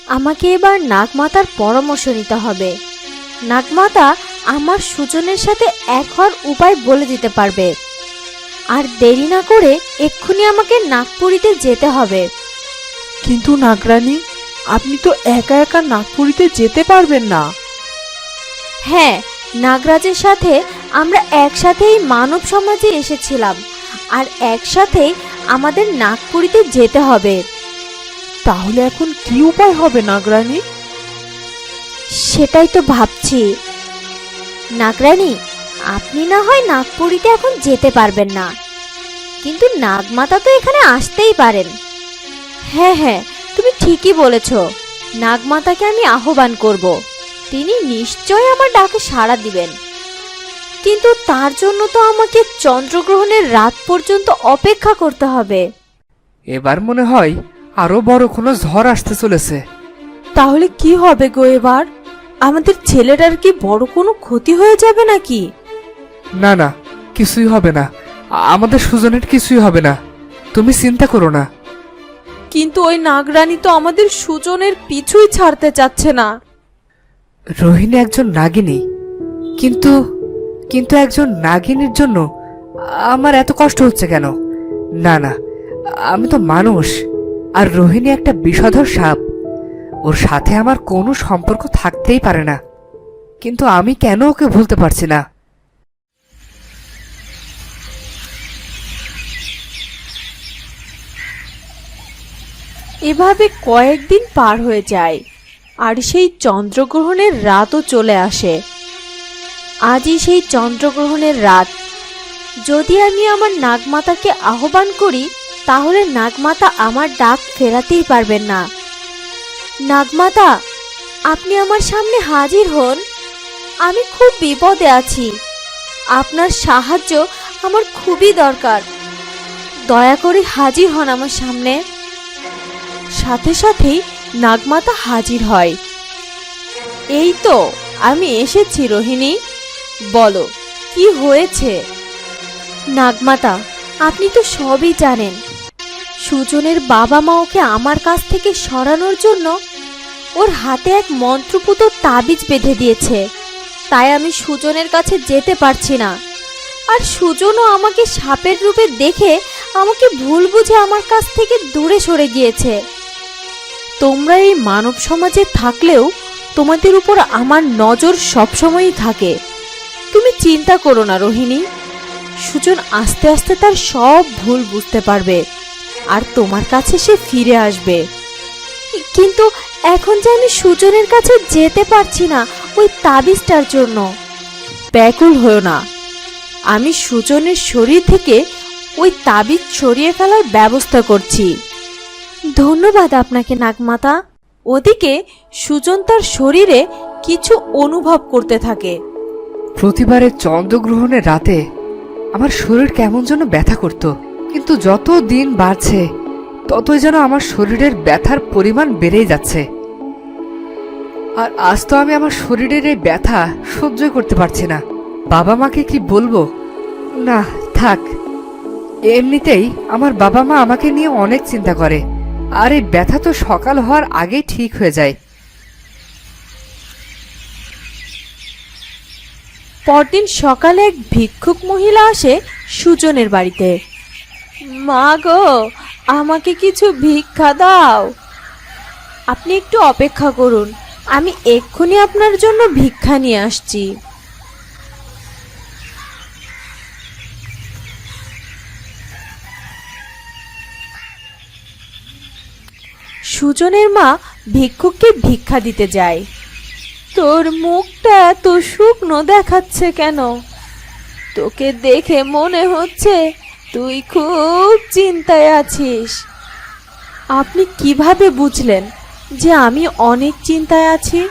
আমাকে এবার নাগমাতার পরামর্শ নিতে হবে। নাগমাতা আমার সুজনের সাথে এক হওয়ার উপায় বলে দিতে পারবে। আর দেরি না করে এক্ষুনি আমাকে নাগপুরীতে যেতে হবে। কিন্তু নাগরানী, আপনি তো একা একা নাগপুরীতে যেতে পারবেন না। হ্যাঁ, নাগরাজের সাথে আমরা একসাথেই মানব সমাজে এসেছিলাম, আর একসাথেই আমাদের নাগপুরীতে যেতে হবে। তাহলে এখন কি উপায় হবে নাগরানী? সেটাই তো ভাবছি। নাগরানী, আপনি না হয় নাগপুরীতে এখন যেতে পারবেন না, কিন্তু নাগমাতা তো এখানে আসতেই পারেন। হ্যাঁ হ্যাঁ, তুমি ঠিকই বলেছ। নাগমাতাকে আমি আহ্বান করব, তিনি নিশ্চয় আমার ডাকে সাড়া দিবেন। কিন্তু তার জন্য তো আমাকে চন্দ্রগ্রহণের রাত পর্যন্ত অপেক্ষা করতে হবে। এবার মনে হয় আরো বড় কোনো ঝড় আসতে চলেছে। তাহলে কি হবে গো এবার? আমাদের ছেলেটার কি বড় কোনো ক্ষতি হয়ে যাবে নাকি? না না, কিছুই হবে না, আমাদের সুজনের কিছুই হবে না, তুমি চিন্তা করো না। কিন্তু ওই নাগরানী তো আমাদের সুজনের পিছুই ছাড়তে চাচ্ছে না। রোহিণী একজন নাগিনী, কিন্তু কিন্তু একজন নাগিনীর জন্য আমার এত কষ্ট হচ্ছে কেন? না না, আমি তো মানুষ, আর রোহিণী একটা বিষধর সাপ। ওর সাথে আমার কোনো সম্পর্ক থাকতেই পারে না, কিন্তু আমি কেন ওকে ভুলতে পারছি না? এভাবে কয়েকদিন পার হয়ে যায়, আর সেই চন্দ্রগ্রহণের রাতও চলে আসে। আজই সেই চন্দ্রগ্রহণের রাত। যদি আমি আমার নাগমাতাকে আহ্বান করি, তাহলে নাগমাতা আমার ডাক ফেরাতেই পারবেন না। নাগমাতা, আপনি আমার সামনে হাজির হন। আমি খুব বিপদে আছি, আপনার সাহায্য আমার খুবই দরকার। দয়া করে হাজির হন আমার সামনে। সাথে সাথেই নাগমাতা হাজির হয়। এই তো আমি এসেছি রোহিণী, বলো কি হয়েছে? নাগমাতা, আপনি তো সবই জানেন। সুজনের বাবা মা ওকে আমার কাছ থেকে সরানোর জন্য ওর হাতে এক মন্ত্রপুত তাবিজ বেঁধে দিয়েছে। তাই আমি সুজনের কাছে যেতে পারছি না। আর সুজনও আমাকে সাপের রূপে দেখে আমাকে ভুল বুঝে আমার কাছ থেকে দূরে সরে গিয়েছে। তোমরা এই মানব সমাজে থাকলেও তোমাদের উপর আমার নজর সবসময়ই থাকে। তুমি চিন্তা করো না রোহিণী, সুজন আস্তে আস্তে তার সব ভুল বুঝতে পারবে, আর তোমার কাছে সে ফিরে আসবে। কিন্তু এখন যে আমি সুজনের কাছে যেতে পারছি না ওই তাবিজটার জন্য। ব্যাকুল হও না, আমি সুজনের শরীর থেকে ওই তাবিজ সরিয়ে ফেলার ব্যবস্থা করছি। ধন্যবাদ আপনাকে নাগমাতা। ওদিকে সুজন তার শরীরে কিছু অনুভব করতে থাকে। প্রতিবারের চন্দ্রগ্রহণের রাতে আমার শরীর কেমন যেন ব্যথা করত, কিন্তু যত দিন বাড়ছে ততই যেন আমার শরীরের ব্যথার পরিমাণ বেড়েই যাচ্ছে। আর আজ তো আমি আমার শরীরের এই ব্যথা সহ্য করতে পারছি না। বাবা মাকে কি বলবো? না, থাক। এমনিতেই আমার বাবা মা আমাকে নিয়ে অনেক চিন্তা করে, আর এই ব্যথা তো সকাল হওয়ার আগেই ঠিক হয়ে যায়। পরদিন সকালে এক ভিক্ষুক মহিলা আসে সুজনের বাড়িতে। মা গো, আমাকে কিছু ভিক্ষা দাও। আপনি একটু অপেক্ষা করুন, আমি এক্ষুনি আপনার জন্য ভিক্ষা নিয়ে আসছি। সুজনের মা ভিক্ষুককে ভিক্ষা দিতে যায়। তোর মুখটা এত শুকনো দেখাচ্ছে কেন? তোকে দেখে মনে হচ্ছে তুই খুব চিন্তায় আছিস। আপনি কিভাবে বুঝলেন যে আমি অনেক চিন্তায় আছি?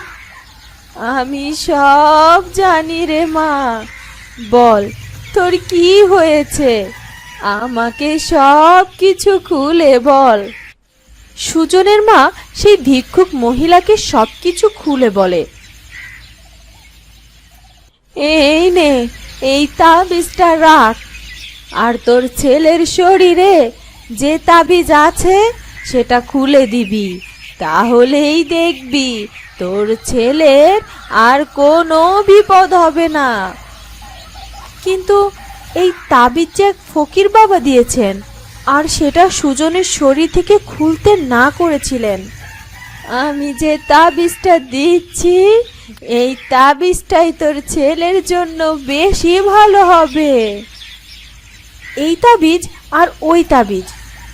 আমি সব জানি রে মা। বল, তোর কি হয়েছে? আমাকে সব কিছু খুলে বল। সুজনের মা সেই ভিক্ষুক মহিলাকে সবকিছু খুলে বলে। এই নে, এই তাবিজটা রাখ, আর তোর ছেলের শরীরে যে তাবিজ আছে সেটা খুলে দিবি। তাহলেই দেখবি তোর ছেলের আর কোনো বিপদ হবে না। কিন্তু এই তাবিজ যে এক ফকির বাবা দিয়েছেন, আর সেটা সুজনের শরীর থেকে খুলতে না করেছিলেন। আমি যে তাবিজটা দিচ্ছি, এই তাবিজটাই তোর ছেলের জন্য বেশি ভালো হবে। এই তাবিজ আর ওই তাবিজ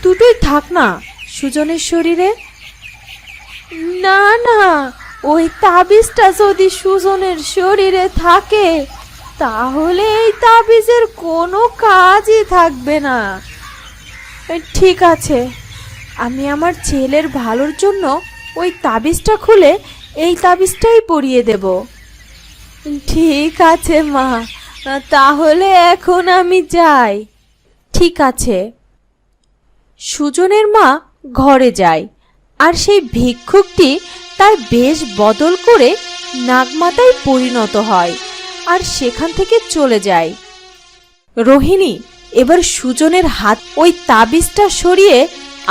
দুটোই থাক না সুজনের শরীরে। না না, ওই তাবিজটা যদি সুজনের শরীরে থাকে তাহলে এই তাবিজের কোনো কাজই থাকবে না। ঠিক আছে, আমি আমার ছেলের ভালোর জন্য ওই তাবিজটা খুলে এই তাবিজটাই পরিয়ে দেব। ঠিক আছে মা, তাহলে এখন আমি যাই। ঠিক আছে। সুজনের মা ঘরে যায়, আর সেই ভিক্ষুকটি তার বেশ বদল করে নাগমাতায় পরিণত হয় আর সেখান থেকে চলে যায়। রোহিণী, এবার সুজনের হাত ওই তাবিজটা সরিয়ে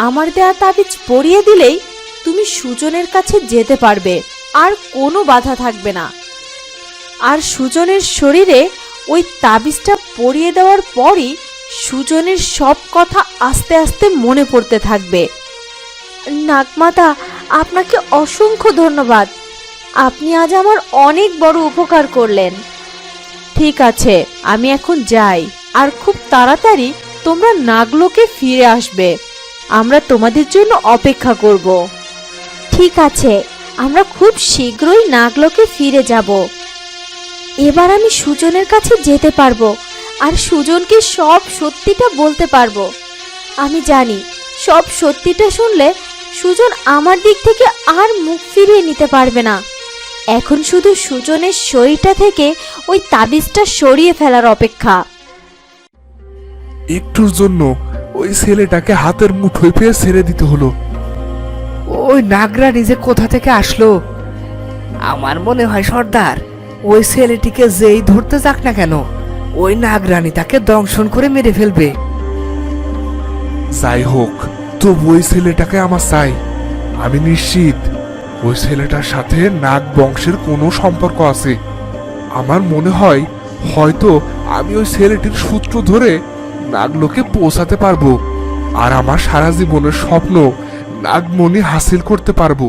আমার দেয়া তাবিজ পরিয়ে দিলেই তুমি সুজনের কাছে যেতে পারবে, আর কোনো বাধা থাকবে না। আর সুজনের শরীরে ওই তাবিজটা পরিয়ে দেওয়ার পরই সুজনের সব কথা আস্তে আস্তে মনে পড়তে থাকবে। নাগমাতা, আপনাকে অসংখ্য ধন্যবাদ। আপনি আজ আমার অনেক বড় উপকার করলেন। ঠিক আছে, আমি এখন যাই, আর খুব তাড়াতাড়ি তোমরা নাগলোকে ফিরে আসবে। আমরা তোমাদের জন্য অপেক্ষা করব। ঠিক আছে, আমরা খুব শীঘ্রই নাগলোকে ফিরে যাব। এবার আমি সুজনের কাছে যেতে পারবো, আর সুজনকে সব সত্যিটা বলতে পারবো। আমি জানি সব সত্যিটা শুনলে সুজন আমার দিক থেকে আর মুখ ফিরিয়ে নিতে পারবে না। এখন শুধু সুজনের শরীরটা থেকে ওই তাবিজটা সরিয়ে ফেলার অপেক্ষা। একটুর জন্য ওই ছেলেটাকে হাতের মুঠোয় পেয়ে ছেড়ে দিতে হলো। ওই নাগরা নিজে কোথা থেকে আসলো? আমার মনে হয় সর্দার, ওই ছেলেটিকে যেই ধরতে যাক না কেন, ওই নাগরানি তাকে দংশন করে মেরে ফেলবে। যাই হোক, তবু ওই ছেলেটাকে আমার চাই। আমি নিশ্চিত ওই ছেলেটার সাথে নাগ বংশের কোনো সম্পর্ক আছে। আমার মনে হয় হয়তো আমি ওই ছেলেটির সূত্র ধরে নাগলোকে পৌঁছাতে পারবো, আর আমার সারা জীবনের স্বপ্ন নাগমণি হাসিল করতে পারবো।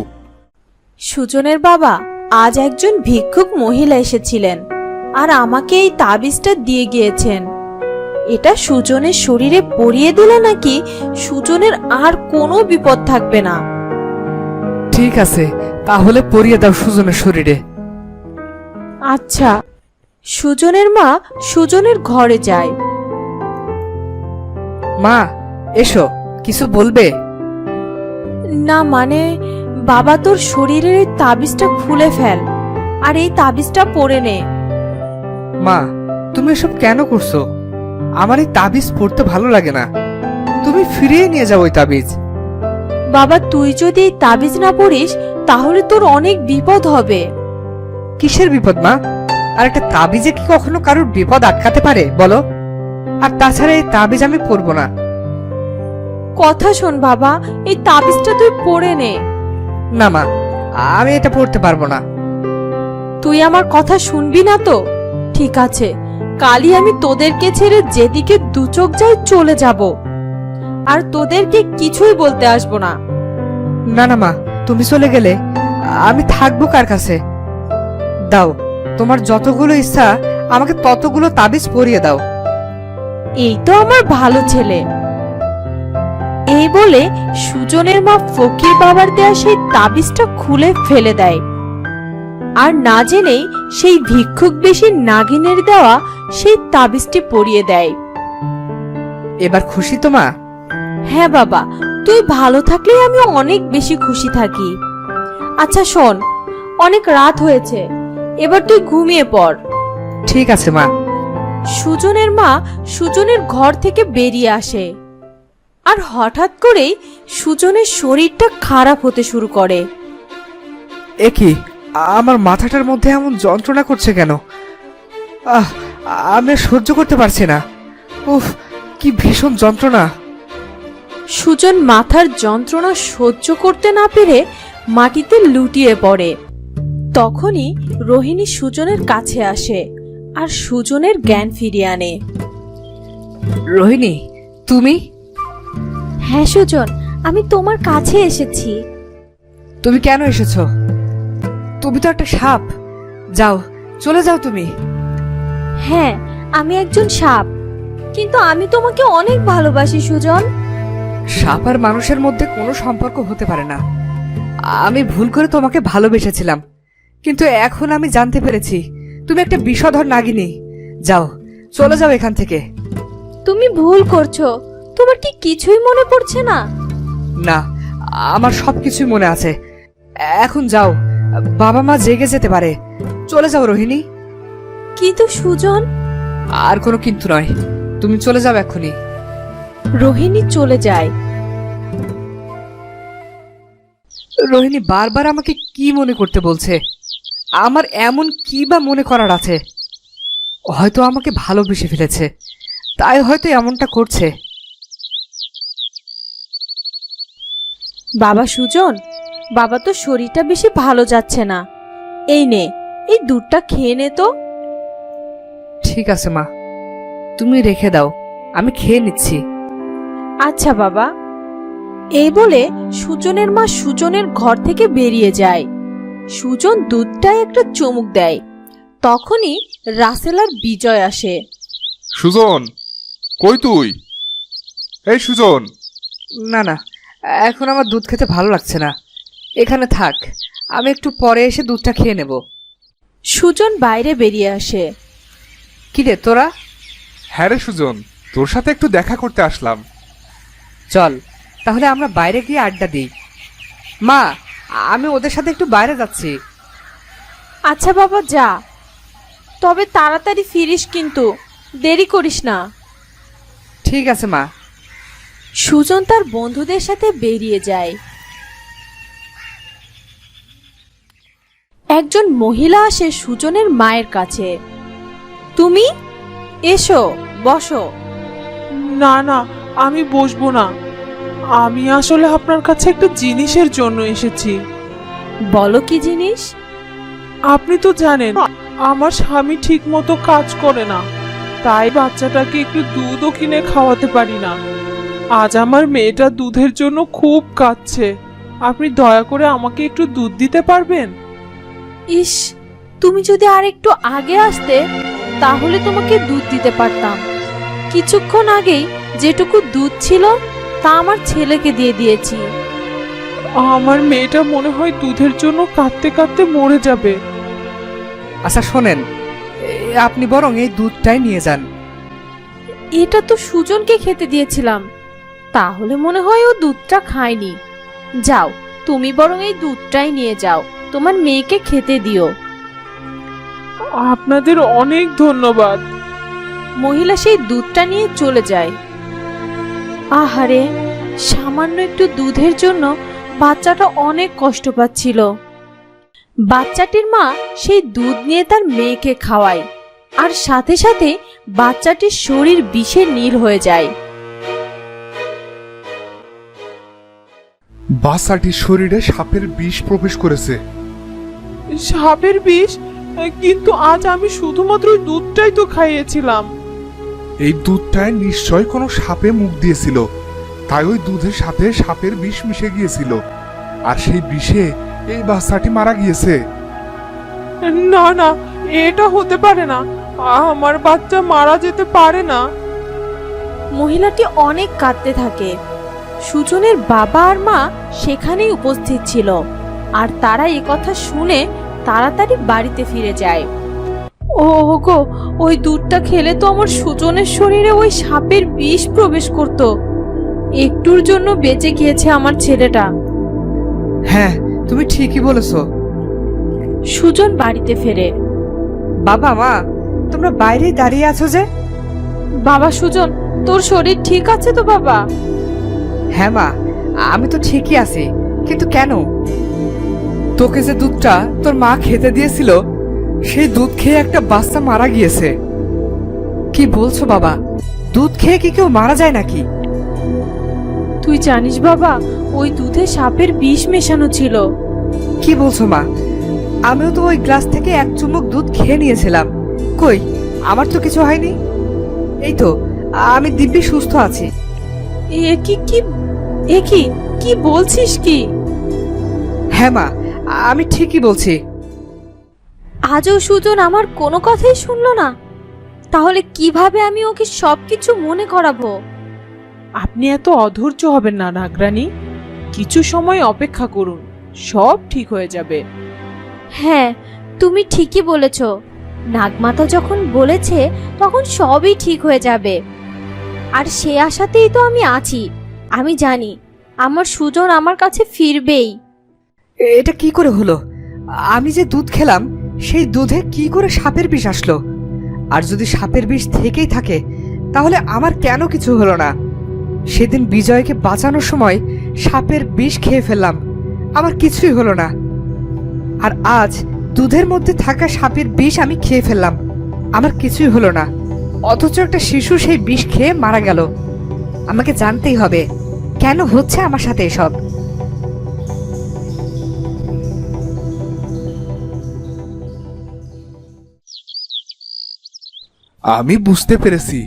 সুজনের বাবা আজ একজন ভিক্ষুক মহিলা এসেছিলেন, আর আমাকে এই তাবিজটা দিয়ে গিয়েছেন। এটা সুজনের শরীরে পরিয়ে দিলে নাকি সুজনের আর কোনো বিপদ থাকবে না। ঠিক আছে, তাহলে পরিয়ে দাও সুজনের শরীরে। আচ্ছা। সুজনের মা সুজনের ঘরে যায়। মা, এসো, কিছু বলবে? না মানে, বাবা তোর শরীরের এই তাবিজটা খুলে ফেল, আর এই তাবিজটা পরে নে। মা, তুমি এসব কেন করছো? আমার এই তাবিজ পড়তে ভালো লাগে না। তুমি ফিরিয়ে নিয়ে যাও ওই তাবিজ। বাবা, তুই যদি এই তাবিজ না পড়িস তাহলে তোর অনেক বিপদ হবে। কিসের বিপদ মা? আর একটা তাবিজে কি কখনো কারোর বিপদ আটকাতে পারে বলো? আর তাছাড়া এই তাবিজ আমি পরবো না। কথা শোন বাবা, এই তাবিজটা তুই পরে নে। না মা, আমি এটা পড়তে পারবো না। তুই আমার কথা শুনবি না তো? ঠিক আছে, কালই আমি তোদেরকে ছেড়ে যেদিকে দু চোখ যাই চলে যাব, আর তোদেরকে কিছুই বলতে আসবো না। না না মা, তুমি চলে গেলে আমি থাকবো কার কাছে? দাও, তোমার যতগুলো ইচ্ছা আমাকে ততগুলো তাবিজ পরিয়ে দাও। এই তো আমার ভালো ছেলে। এই বলে সুজনের মা ফকির বাবার দেয়া সেই তাবিজটা খুলে ফেলে দেয়, আর না জেনেই সেই ভিক্ষুক বেশি নাগিনের দেওয়া সেই তাবিজটি পরিয়ে দেয়। এবার খুশি তো মা? হ্যাঁ বাবা, তুই ভালো থাকলেই আমি অনেক বেশি খুশি থাকি। আচ্ছা শোন, অনেক রাত হয়েছে, এবার তুই ঘুমিয়ে পড়। ঠিক আছে মা। সুজনের মা সুজনের ঘর থেকে বেরিয়ে আসে, আর হঠাৎ করেই সুজনের শরীরটা খারাপ হতে শুরু করে। এ কি, আমার মাথাটার মধ্যে এমন যন্ত্রণা করছে কেন? আমি আর সহ্য করতে পারছি না। উফ, কি ভীষণ যন্ত্রণা। সুজন মাথার যন্ত্রণা সহ্য করতে না পেরে মাটিতে লুটিয়ে পড়ে। তখনই রোহিণী সুজনের কাছে আসে আর সুজনের জ্ঞান ফিরিয়ে আনে। রোহিণী, তুমি হ্যাঁ সুজন, আমি তোমার কাছে এসেছি। তুমি কেন এসেছো? তুমি তো একটা সাপ। যাও, চলে যাও তুমি। হ্যাঁ, আমি একজন সাপ, কিন্তু আমি তোমাকে অনেক ভালোবাসি সুজন। সাপ আর মানুষের মধ্যে কোনো সম্পর্ক হতে পারে না। আমি ভুল করে তোমাকে ভালোবেসেছিলাম, কিন্তু এখন আমি জানতে পেরেছি তুমি একটা বিষধর নাগিনী। যাও, চলে যাও এখান থেকে। তুমি ভুল করছো, তোমার কি কিছুই মনে পড়ছে না? না, আমার সবকিছুই মনে আছে। এখন যাও, বাবা মা জেগে যেতে পারে। চলে যাও রোহিণী। কিন্তু সুজন। আর কোনো কিন্তু নয়, তুমি চলে যাও এক্ষুনি। রোহিণী চলে যায়। রোহিণী বারবার আমাকে কি মনে করতে বলছে? আমার এমন কি বা মনে করার আছে? হয়তো আমাকে ভালোবেসে ফেলেছে, তাই হয়তো এমনটা করছে। বাবা সুজন, বাবা তো শরীরটা বেশি ভালো যাচ্ছে না। এই নে, এই দুধটা খেয়ে নে তো। ঠিক আছে মা, তুমি রেখে দাও, আমি খেয়ে নিচ্ছি। আচ্ছা বাবা। এই বলে সুজনের মা সুজনের ঘর থেকে বেরিয়ে যায়। সুজন দুধটায় একটা চুমুক দেয়। তখনই রাসেল আর বিজয় আসে। সুজন, কই তুই? এই সুজন! না না, এখন আমার দুধ খেতে ভালো লাগছে না। এখানে থাক, আমি একটু পরে এসে দুধটা খেয়ে নেব। সুজন বাইরে বেরিয়ে আসে। কি রে তোরা? হ্যাঁ রে সুজন, তোর সাথে একটু দেখা করতে আসলাম। চল তাহলে আমরা বাইরে গিয়ে আড্ডা দিই। মা, আমি ওদের সাথে একটু বাইরে যাচ্ছি। আচ্ছা বাবা, যা, তবে তাড়াতাড়ি ফিরিস, কিন্তু দেরি করিস না। ঠিক আছে মা। সুজন তার বন্ধুদের সাথে বেরিয়ে যায়। একজন মহিলা আসে সুজনের মায়ের কাছে। তুমি এসো, বসো। না না, আমি বসবো না। আমি আসলে আপনার কাছে একটা জিনিসের জন্য এসেছি। বলো কি জিনিস? আপনি তো জানেন আমার স্বামী ঠিক মতো কাজ করে না, তাই বাচ্চাটাকে একটু দুধও কিনে খাওয়াতে পারি না। আজ আমার মেয়েটা দুধের জন্য খুব কাঁদছে। আপনি দয়া করে আমাকে একটু দুধ দিতে পারবেন? ইস, তুমি যদি আর একটু আগে আসতে তাহলে তোমাকে দুধ দিতে পারতাম। কিছুক্ষণ আগেই যেটুকু দুধ ছিল তা আমার ছেলেকে দিয়ে দিয়েছি। আমার মেয়েটা মনে হয় দুধের জন্য কাঁদতে কাঁদতে মরে যাবে। আচ্ছা শোনেন, আপনি বরং এই দুধটাই নিয়ে যান। এটা তো সুজনকে খেতে দিয়েছিলাম, তাহলে মনে হয় ও দুধটা খায়নি। যাও, তুমি বরং এই দুধটাই নিয়ে যাও, তোমার মেয়েকে খেতে দিও। আপনাদের অনেক ধন্যবাদ। মহিলা সেই দুধটা নিয়ে চলে যায়। আহারে, সামান্য একটু দুধের জন্য বাচ্চাটা অনেক কষ্ট পাচ্ছিল। বাচ্চাটির মা সেই দুধ নিয়ে তার মেয়েকে খাওয়ায়, আর সাথে সাথে বাচ্চাটির শরীর বিষে নীল হয়ে যায়। বাচ্চাটির শরীরে সাপের বিষ প্রবেশ করেছে। সাপের বিষ? কিন্তু আজ আমি শুধুমাত্র দুধটাই তো খাইয়েছিলাম। এই দুধটায় নিশ্চয় কোনো সাপে মুখ দিয়েছিল, তাই ওই দুধের সাথে সাপের বিষ মিশে গিয়েছিল, আর সেই বিষে এই বাচ্চাটি মারা গিয়েছে। না না, এটা হতে পারে না। আমার বাচ্চা মারা যেতে পারে না। মহিলাটি অনেক কাঁদতে থাকে। সুজনের বাবা আর মা সেখানেই উপস্থিত ছিল, আর তারা এই কথা শুনে তাড়াতাড়ি বাড়িতে ফিরে যায়। ও গো, ওই দুধটা খেলে তো আমার সুজনের শরীরে ওই সাপের বিষ প্রবেশ করত। একটুর জন্য বেঁচে গিয়েছে আমার ছেলেটা। হ্যাঁ, তুমি ঠিকই বলেছো। সুজন বাড়িতে ফেরে। বাবা মা, তোমরা বাইরেই দাঁড়িয়ে আছো যে? বাবা সুজন, তোর শরীর ঠিক আছে তো বাবা? হ্যাঁ মা, আমি তো ঠিকই আছি, কিন্তু কেন? তোকে যে দুধটা তোর মা খেতে দিয়েছিল, সেই দুধ খেয়ে একটা বাচ্চা মারা গিয়েছে। কি বলছো বাবা? দুধ খেয়ে কি কেউ মারা যায় নাকি? তুই জানিস বাবা, ওই দুধে সাপের বিষ মেশানো ছিল। কি বলছো মা? আমিও তো ওই গ্লাস থেকে এক চুমুক দুধ খেয়ে নিয়েছিলাম। কই, আমার তো কিছু হয়নি। এই তো, আমি দিব্যি সুস্থ আছি। এ কি কি এ কি কি বলছিস কি? হ্যাঁ মা, আমি ঠিকই বলছি। আজও সুজন আমার কোনো কথাই শুনলো না। তাহলে কিভাবে আমি ওকে সবকিছু মনে করাবো? আপনি এত অধৈর্য হবেন না নাগরানী, কিছু সময় অপেক্ষা করুন, সব ঠিক হয়ে যাবে। হ্যাঁ, তুমি ঠিকই বলেছ। নাগমাতা যখন বলেছে তখন সবই ঠিক হয়ে যাবে। আর সে আশাতেই তো আমি আছি। আমি জানি আমার সুজন আমার কাছে ফিরবেই। এটা কি করে হলো? আমি যে দুধ খেলাম সেই দুধে কি করে সাপের বিষ আসলো? আর যদি সাপের বিষ থেকেই থাকে তাহলে আমার কেন কিছু হলো না? সেদিন বিজয়কে বাঁচানোর সময় সাপের বিষ খেয়ে ফেললাম, আমার কিছুই হলো না। আর আজ দুধের মধ্যে থাকা সাপের বিষ আমি খেয়ে ফেললাম, আমার কিছুই হলো না। অথচ একটা শিশু সেই বিষ খেয়ে মারা গেল। আমাকে জানতেই হবে কেন হচ্ছে আমার সাথে এসব। আমি বুঝতে পেরেছি,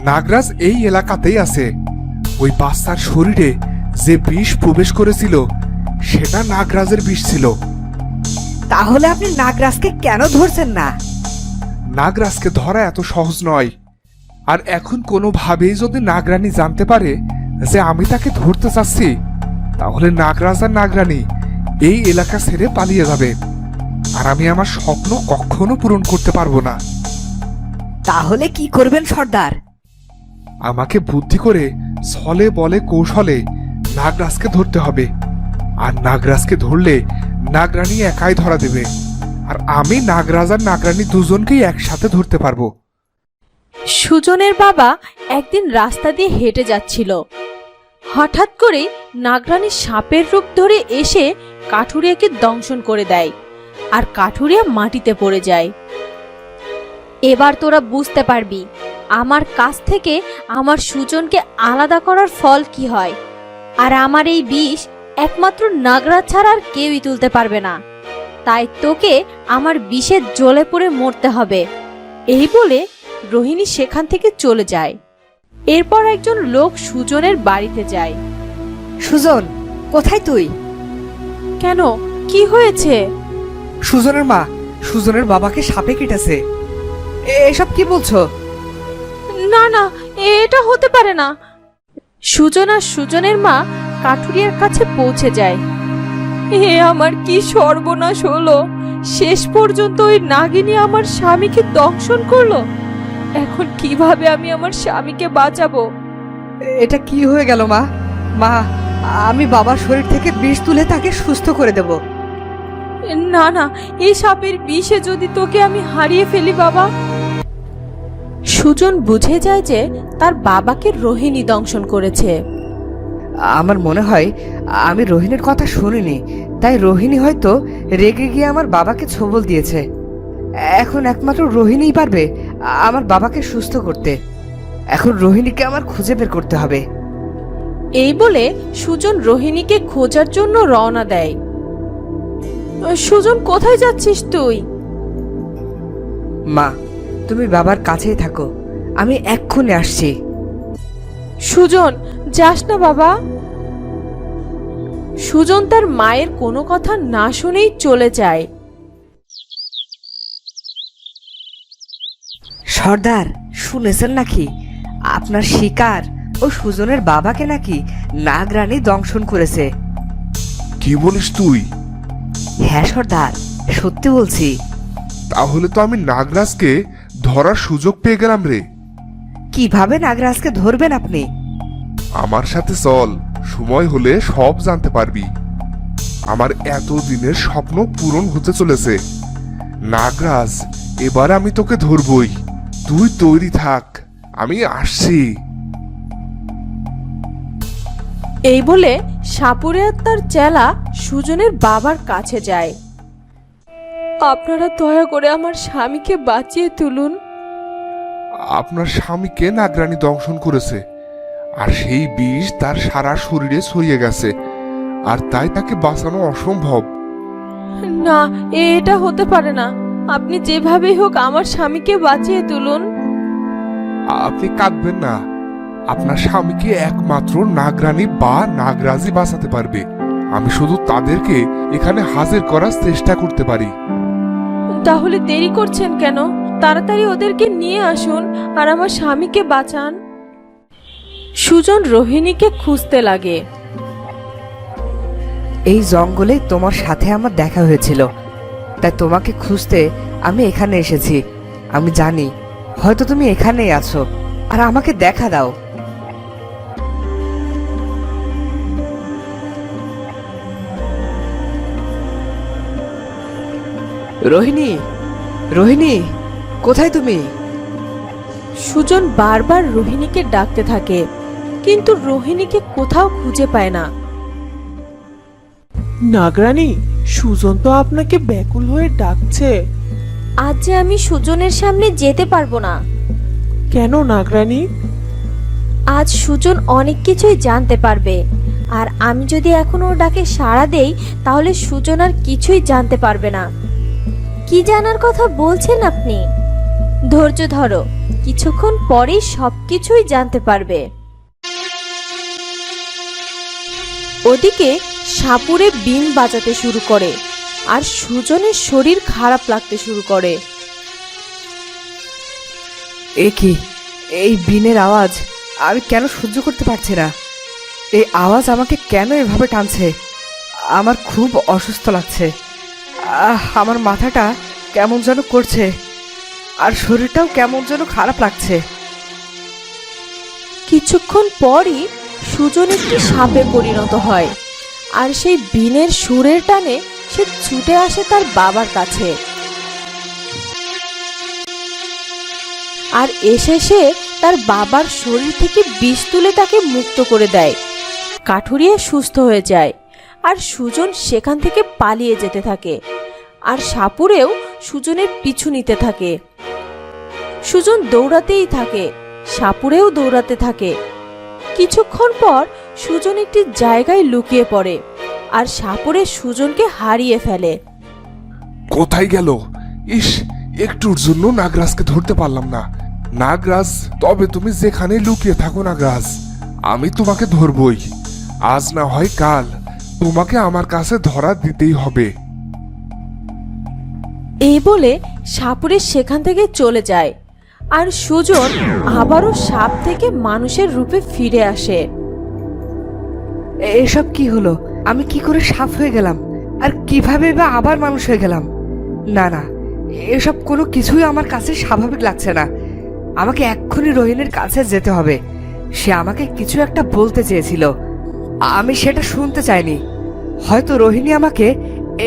নাগরাজ এই এলাকাতেই আছে। ওই বাচ্চার শরীরে যে বিষ প্রবেশ করেছিল সেটা নাগরাজের বিষ ছিল। তাহলে আপনি নাগরাজকে কেন ধরছেন না? নাগরাজকে ধরা এত সহজ নয়। আর এখন কোনোভাবেই যদি নাগরানী জানতে পারে যে আমি তাকে ধরতে চাচ্ছি, তাহলে নাগরাজ আর নাগরানী এই এলাকা ছেড়ে পালিয়ে যাবে। আর আমি আমার স্বপ্ন কখনো পূরণ করতে পারবো না। তাহলে কি করবেন সর্দার? আমাকে বুদ্ধি করে ছলে বলে কৌশলে নাগরাজকে ধরতে হবে। আর নাগরাজকে ধরলে নাগরানী একাই ধরা দেবে, আর আমি নাগরাজ আর নাগরানী দুজনকেই একসাথে ধরতে পারবো। সুজনের বাবা একদিন রাস্তা দিয়ে হেঁটে যাচ্ছিল। হঠাৎ করে নাগরানী সাপের রূপ ধরে এসে কাঠুরিয়াকে দংশন করে দেয়, আর কাঠুরিয়া মাটিতে পড়ে যায়। এবার তোরা বুঝতে পারবি আমার কাছ থেকে আমার সুজনকে আলাদা করার ফল কি হয়। আর আমার এই বিষ একমাত্র নাগরাজ ছাড়া আর কেউই তুলতে পারবে না। তাই তোকে আমার বিষে জ্বলে পড়ে মরতে হবে। এই বলে রোহিণী সেখান থেকে চলে যায়। এরপর একজন লোক সুজনের বাড়িতে যায়। সুজন, কোথায় তুই? কেন, কি হয়েছে? সুজনের মা, সুজনের বাবাকে সাপে কেটেছে। এসব কি বলছো? না না, এটা হতে পারে না। সুজন আর সুজনের মা কাঠুরিয়ার কাছে পৌঁছে যায়। এ আমার কি সর্বনাশ হলো! শেষ পর্যন্ত ওই নাগিনী আমার স্বামীকে দংশন করলো। এখন কিভাবে আমি আমার স্বামীকে বাঁচাবো? এটা কি হয়ে গেল মা? মা, আমি বাবার শরীর থেকে বিষ তুলে তাকে সুস্থ করে দেব। না না, এই সাপের বিষে যদি তোকে আমি হারিয়ে ফেলি বাবা। সুজন বুঝে যায় যে তার বাবাকে রোহিণী দংশন করেছে। আমার মনে হয় আমি রোহিণীর কথা শুনিনি, তাই রোহিণী হয়তো রেগে গিয়ে আমার বাবাকে ছোবল দিয়েছে। এখন একমাত্র রোহিণীই পারবে আমার বাবাকে সুস্থ করতে। এখন রোহিণীকে আমার খুঁজে বের করতে হবে। এই বলে সুজন রোহিণীকে খোঁজার জন্য রওনা দেয়। সুজন, কোথায় যাচ্ছিস তুই? মা, তুমি বাবার কাছেই থাকো, আমি এক্ষুনি আসছি। সুজন, যাস না বাবা। সুজন তার মায়ের কোনো কথা না শুনেই চলে যায়। সর্দার, শুনেছেন নাকি আপনার শিকার ও সুজনের বাবাকে নাকি নাগরানী দংশন করেছে? কি বলিস তুই? হ্যাঁ সর্দার, সত্যি বলছি। তাহলে তো আমি নাগরাজকে ধরার সুযোগ পেয়ে গেলাম রে। কিভাবে নাগরাজকে ধরবেন আপনি? আমার সাথে চল, সময় হলে সব জানতে পারবি। আমার এত দিনের স্বপ্ন পূরণ হতে চলেছে। নাগরাজ, এবার আমি তোকে ধরবই। তুই তৈরি থাক, আমি আসছি। এই বলে সাপুরে তার চেলা সুজনের বাবার কাছে যায়। আপনারা দয়া করে আমার স্বামীকে বাঁচিয়ে তুলুন। আপনার স্বামীকে নাগরানী দংশন করেছে, আর সেই বিষ তার সারা শরীরে ছড়িয়ে গেছে, আর তাই তাকে বাঁচানো অসম্ভব। না, এটা হতে পারে না। আপনি যেভাবেই হোক আমার স্বামীকে বাঁচিয়ে তুলুন। আপনি কাঁদবেন না, আপনার স্বামীকে একমাত্র নাগরানী বা নাগরাজই বাঁচাতে পারবে। আমি শুধু তাদেরকে এখানে হাজির করার চেষ্টা করতে পারি। তাহলে দেরি করছেন কেন? তাড়াতাড়ি ওদেরকে নিয়ে আসুন আর আমার স্বামীকে বাঁচান। সুজন রোহিণীকে খুঁজতে লাগে। এই জঙ্গলে তোমার সাথে আমার দেখা হয়েছিল, তাই তোমাকে খুঁজতে আমি এখানে এসেছি। আমি জানি হয়তো তুমি এখানেই আছো, আর আমাকে দেখা দাও। রোহিণী, রোহিণী, কোথায় তুমি? সুজন বারবার রোহিণীকে ডাকতে থাকে, কিন্তু রোহিণীকে কোথাও খুঁজে পায় না। নাগরানী, সুজন তো আপনাকে ব্যাকুল হয়ে ডাকছে। আজ যে আমি সুজনের সামনে যেতে পারবো না। কেন নাগরানী? আজ সুজন অনেক কিছুই জানতে পারবে, আর আমি যদি এখন ওর ডাকে সাড়া দেই তাহলে সুজন আর কিছুই জানতে পারবে না। কি জানার কথা বলছেন আপনি? ধৈর্য ধরো, কিছুক্ষণ পরেই সবকিছুই জানতে পারবে। ওদিকে সাপুরে বিন বাজাতে শুরু করে, আর সুজনের শরীর খারাপ লাগতে শুরু করে। এ কি, এই বিনের আওয়াজ আমি কেন সহ্য করতে পারছি না? এই আওয়াজ আমাকে কেন এভাবে টানছে? আমার খুব অসুস্থ লাগছে। আমার মাথাটা কেমন যেন করছে, আর শরীরটাও কেমন যেন খারাপ লাগছে। কিছুক্ষণ পরই সুজন একটি সাপে পরিণত হয়, আর সেই বিনের সুরের টানে সে ছুটে আসে তার বাবার কাছে। আর এসে সে তার বাবার শরীর থেকে বিষ তুলে তাকে মুক্ত করে দেয়। কাঠুরিয়া সুস্থ হয়ে যায়, আর সুজন সেখান থেকে পালিয়ে যেতে থাকে, আর সাপুরেও সুজনের পিছু নিতে থাকে। সুজন দৌড়াতেই থাকে, সাপুরেও দৌড়াতে থাকে। কিছুক্ষণ পর সুজন একটি জায়গায় লুকিয়ে পড়ে, আর সাপুরে সুজনকে হারিয়ে ফেলে। কোথায় গেল? ইস, একটুর জন্য নাগরাজকে ধরতে পারলাম না। নাগরাজ, তবে তুমি যেখানে লুকিয়ে থাকো নাগরাজ, আমি তোমাকে ধরবই। আজ না হয় কাল তোমাকে আমার কাছে ধরা দিতেই হবে। এই বলে সাপুরে সেখান থেকে চলে যায়, আর সুজন আবারও সাপ থেকে মানুষের রূপে ফিরে আসে। এসব কি হলো? আমি কি করে সাপ হয়ে গেলাম, আর কিভাবে বা আবার মানুষ হয়ে গেলাম? না না, এসব কোনো কিছুই আমার কাছে স্বাভাবিক লাগছে না। আমাকে এক্ষুনি রোহিণীর কাছে যেতে হবে। সে আমাকে কিছু একটা বলতে চেয়েছিল, আমি সেটা শুনতে চাইনি। হয়তো রোহিণী আমাকে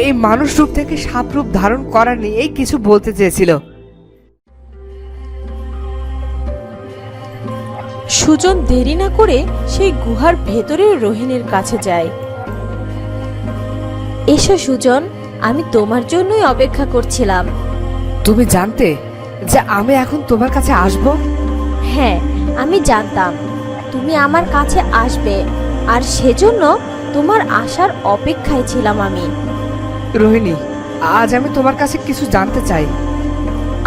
এই মানুষ রূপ থেকে সাপ রূপ ধারণ করা নিয়েই কিছু বলতে চেয়েছিল। সুজন দেরি না করে সেই গুহার ভেতরে রোহিণীর কাছে যায়। এসো সুজন, আমি তোমার জন্যই অপেক্ষা করছিলাম। তুমি জানতে যে আমি এখন তোমার কাছে আসব? হ্যাঁ, আমি জানতাম তুমি আমার কাছে আসবে, আর সেজন্য তোমার আসার অপেক্ষায় ছিলাম আমি। রোহিণী, আজ আমি তোমার কাছে কিছু জানতে চাই।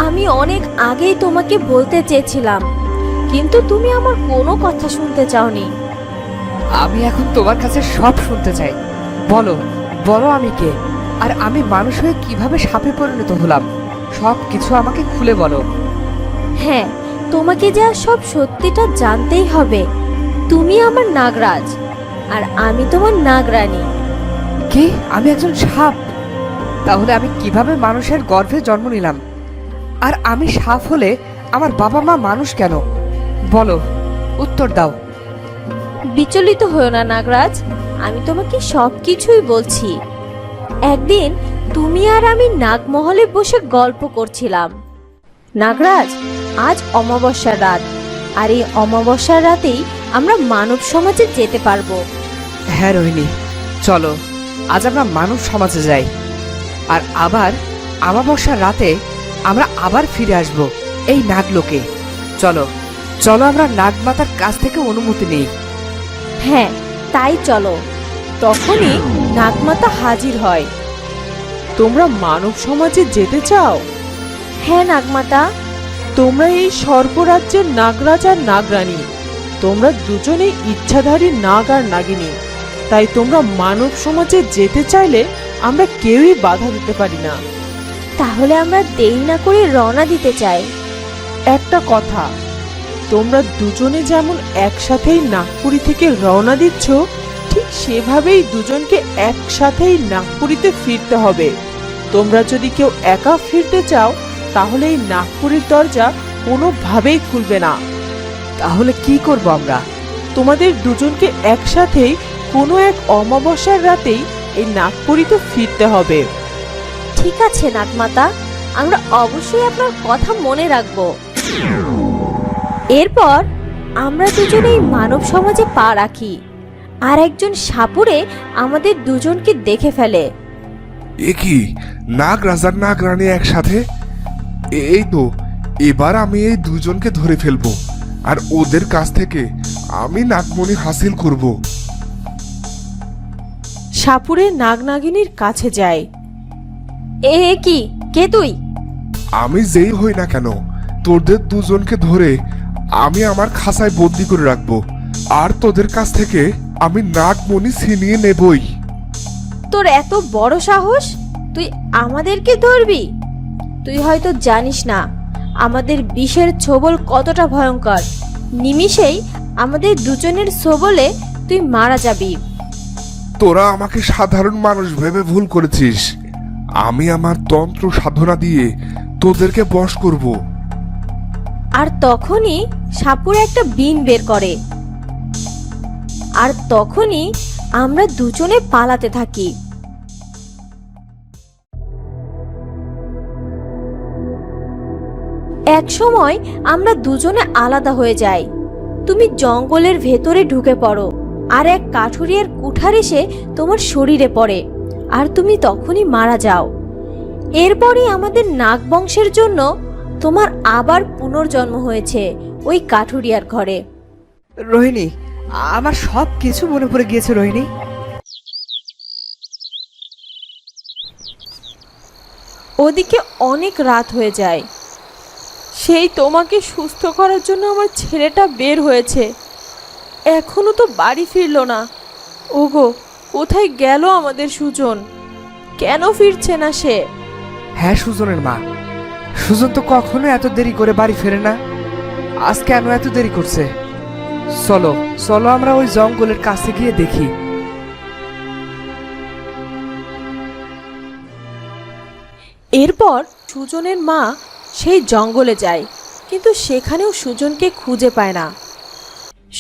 আমি অনেক আগেই তোমাকে বলতে চেয়েছিলাম, কিন্তু তুমি আমার কোনো কথা শুনতে চাওনি। আমি এখন তোমার কাছে সব শুনতে চাই। বলো, বলো আমি কে, আর আমি মানুষ হয়ে কিভাবে সাপে পরিণত হলাম? সব কিছু আমাকে খুলে বলো। হ্যাঁ, তোমাকে যা সব সত্যিটা জানতেই হবে। তুমি আমার নাগরাজ, আর আমি তোমার নাগরানী। কি, আমি একজন সাপ? তাহলে আমি কিভাবে মানুষের গর্ভে জন্ম নিলাম? আর আমি সাপ হলে আমার বাবা মা মানুষ কেন? বলো, উত্তর দাও। বিচলিত হও না নাগরাজ, আমি তোমাকে সবকিছুই বলছি। একদিন তুমি আর আমি নাগমহলে বসে গল্প করছিলাম। নাগরাজ, আজ অমাবস্যার রাত, আর এই অমাবস্যার রাতেই আমরা মানব সমাজে যেতে পারবো। হ্যাঁ রোহিণী, চলো আজ আমরা মানব সমাজে যাই, আর আবার অমাবস্যার রাতে আমরা আবার ফিরে আসব এই নাগলোকে। চলো চলো, আমরা নাগমাতার কাছ থেকে অনুমতি নেই। হ্যাঁ, তাই চলো। তখনই নাগমাতা হাজির হয়। তোমরা মানব সমাজে যেতে চাও? হ্যাঁ নাগমাতা। তোমরা এই সর্পরাজ্যের নাগরাজ আর নাগরানী, তোমরা দুজনেই ইচ্ছাধারী নাগ আর নাগিনী। তাই তোমরা মানব সমাজে যেতে চাইলে আমরা কেউই বাধা দিতে পারি না। তাহলে আমরা দেরি না করে রওনা দিতে চাই। একটা কথা, তোমরা দুজনে যেমন একসাথেই নাগপুরী থেকে রওনা দিচ্ছ, ঠিক সেভাবেই দুজনকে একসাথেই নাগপুরীতে ফিরতে হবে। তোমরা যদি কেউ একা ফিরতে চাও তাহলে এই নাগপুরীর দরজা কোনোভাবেই খুলবে না। তাহলে কি করব আমরা? তোমাদের দুজনকে একসাথেই কোনো এক অমাবস্যার রাতেই এই নাগপুরীতে ফিরতে হবে। ঠিক আছে নাগমাতা, আমরা অবশ্যই আপনার কথা মনে রাখব। এরপর আমরা দুজনেই মানব সমাজে পা রাখি, আর একজন সাপুড়ে আমাদের দুজনকে দেখে ফেলে। এ কি, নাগ রাজার নাগ রানী একসাথে? এই তো, এবার আমি এই দুজনকে ধরে ফেলবো আর ওদের কাছ থেকে আমি নাগমণি হাসিল করব। সাপুরে নাগনাগিনীর কাছে যায়। এ কি, কে তুই? আমি যেই হই না কেন, তোদের দুজনকে ধরে আমি আমার খাঁচায় বন্দি করে রাখবো, আর তোদের কাছ থেকে আমি নাগমণি ছিনিয়ে নেবই। তোর এত বড় সাহস, তুই আমাদেরকে ধরবি? তুই হয়তো জানিস না আমাদের বিষের ছোবল কতটা ভয়ঙ্কর। নিমিষেই আমাদের দুজনের ছোবলে তুই মারা যাবি। তোরা আমাকে সাধারণ মানুষ ভেবে ভুল করেছিস। আমি আমার তন্ত্র সাধনা দিয়ে তোদেরকে বশ করব। আর তখনই সাপুরে একটা বিন বের করে, আর তখনই আমরা দুজনে পালাতে থাকি। এক সময় আমরা দুজনে আলাদা হয়ে যাই। তুমি জঙ্গলের ভেতরে ঢুকে পড়ো, আর এক কাঠুরিয়ার কুঠার এসে তোমার শরীরে পড়ে, আর তুমি তখনই মারা যাও। এরপরই আমাদের নাগ বংশের জন্য তোমার আবার পুনর্জন্ম হয়েছে ওই কাঠুরিয়ার ঘরে। রোহিণী, আমার সব কিছু মনে পড়ে গিয়েছে রোহিণী। ওদিকে অনেক রাত হয়ে যায়। সেই তোমাকে সুস্থ করার জন্য আমার ছেলেটা বের হয়েছে, এখনো তো বাড়ি ফিরলো না। ওগো, কোথায় গেল আমাদের সুজন? কেন ফিরছে না সে? হ্যাঁ, সুজনের মা। সুজন তো কখনো এত দেরি করে বাড়ি ফেরে না, আজ কেন এত দেরি করছে? চলো চলো, আমরা ওই জঙ্গলের কাছে গিয়ে দেখি। এরপর সুজনের মা সেই জঙ্গলে যায়, কিন্তু সেখানেও সুজনকে খুঁজে পায় না।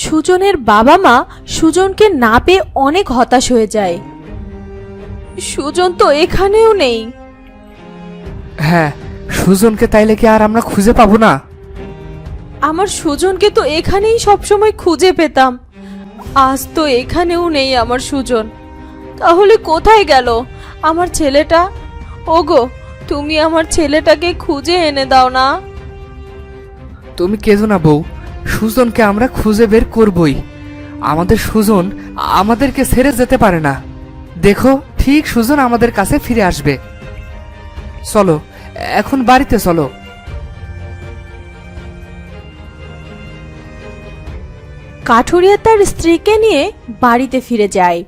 সুজনের বাবা মা সুজনকে না পেয়ে অনেক হতাশ হয়ে যায়। সুজন তো এখানেও নেই। হ্যাঁ, সুজনকে তাইলে কি আর আমরা খুঁজে পাবো না? আমার সুজনকে তো এখানেই সবসময় খুঁজে পেতাম, আজ তো এখানেও নেই আমার সুজন। তাহলে কোথায় গেল আমার ছেলেটা? ওগো, তুমি আমার ছেলেটাকে খুঁজে এনে দাও না। তুমি কেঁদো না বউ, সুজনকে আমরা খুঁজে বের করবই। আমাদের সুজন আমাদেরকে ছেড়ে যেতে পারে না। দেখো, ঠিক সুজন আমাদের কাছে ফিরে আসবে। চলো এখন বাড়িতে চলো। কাঠুরিয়া তার স্ত্রীকে নিয়ে বাড়িতে ফিরে যায়।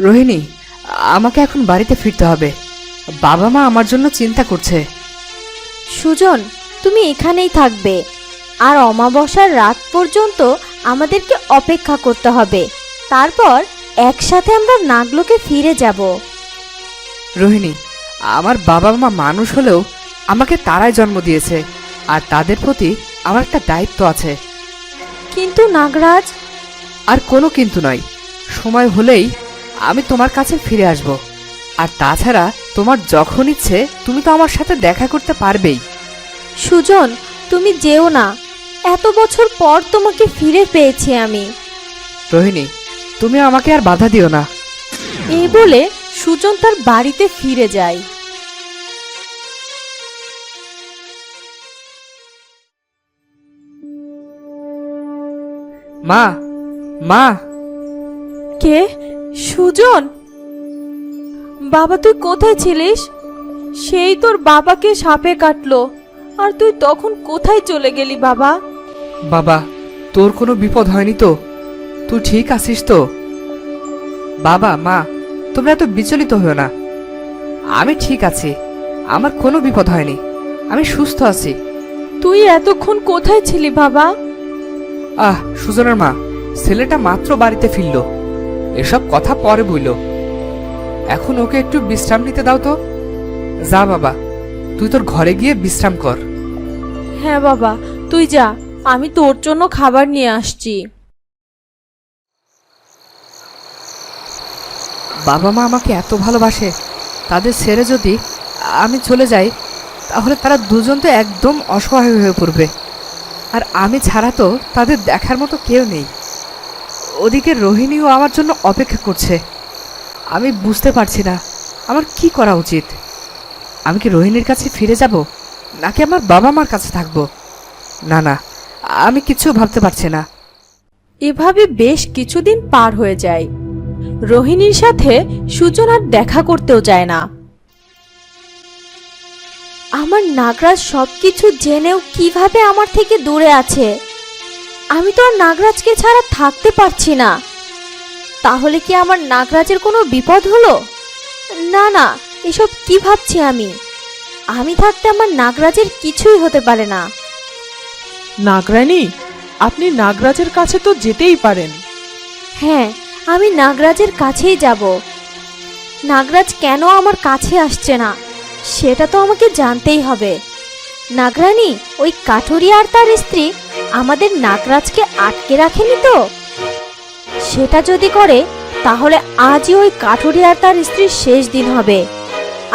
রোহিণী, আমাকে এখন বাড়িতে ফিরতে হবে। বাবা মা আমার জন্য চিন্তা করছে। সুজন, তুমি এখানেই থাকবে, আর অমাবস্যার রাত পর্যন্ত আমাদেরকে অপেক্ষা করতে হবে। তারপর একসাথে আমরা নাগলোকে ফিরে যাব। রোহিণী, আমার বাবা মা মানুষ হলেও আমাকে তারাই জন্ম দিয়েছে, আর তাদের প্রতি আমার একটা দায়িত্ব আছে। কিন্তু নাগরাজ, আর কোনো কিন্তু নয়, সময় হলেই আমি তোমার কাছে ফিরে আসব। আর তাছাড়া তোমার যখন ইচ্ছে তুমি তো আমার সাথে দেখা করতে পারবেই। সুজন, তুমি যেও না, এত বছর পর তোমাকে ফিরে পেয়েছি আমি। রোহিণী, তুমি আমাকে আর বাধা দিও না। এই বলে সুজন তার বাড়িতে ফিরে যায়। মা, মা। কে? সুজন? বাবা তুই কোথায় ছিলিস? সেই তোর বাবাকে সাপে কাটলো, আর তুই তখন কোথায় চলে গেলি বাবা? বাবা, তোর কোনো বিপদ হয়নি তো? তুই ঠিক আছিস তো? বাবা মা, তোমরা এত বিচলিত হও না। আমি ঠিক আছি, আমার কোনো বিপদ হয়নি, আমি সুস্থ আছি। তুই এতক্ষণ কোথায় ছিলি বাবা? সুজনের মা, ছেলেটা মাত্র বাড়িতে ফিরল, এসব কথা পরে বইল। এখন ওকে একটু বিশ্রাম নিতে দাও তো। যা বাবা, তুই তোর ঘরে গিয়ে বিশ্রাম কর। হ্যাঁ বাবা, তুই যা, আমি তোর জন্য খাবার নিয়ে আসছি। বাবা মা আমাকে এত ভালোবাসে, তাদের ছেড়ে যদি আমি চলে যাই তাহলে তারা দুজন তো একদম অসহায় হয়ে পড়বে, আর আমি ছাড়া তো তাদের দেখার মতো কেউ নেই। ওদিকে রোহিণীও আমার জন্য অপেক্ষা করছে। আমি বুঝতে পারছি না আমার কি করা উচিত। আমি কি রোহিণীর কাছে ফিরে যাব, নাকি আমার বাবা মার কাছে থাকবো? না না, আমি কিছু ভাবতে পারছি না। এভাবে বেশ কিছুদিন পার হয়ে যায়। রোহিণীর সাথে সুজন আর দেখা করতেও যায় না। আমার নাগরাজ সবকিছু জেনেও কিভাবে আমার থেকে দূরে আছে? আমি তো আর নাগরাজকে ছাড়া থাকতে পারছি না। তাহলে কি আমার নাগরাজের কোনো বিপদ হলো? না না, এসব কি ভাবছি আমি? আমি থাকতে আমার নাগরাজের কিছুই হতে পারে না। নাগরানী, আপনি নাগরাজের কাছে তো যেতেই পারেন। হ্যাঁ, আমি নাগরাজের কাছেই যাব। নাগরাজ কেন আমার কাছে আসছে না সেটা তো আমাকে জানতেই হবে। নাগরানী, ওই কাঠুরিয়া আর তার স্ত্রী আমাদের নাগরাজকে আটকে রাখেনি তো? সেটা যদি করে তাহলে আজই ওই কাঠুরিয়া আর তার স্ত্রীর শেষ দিন হবে।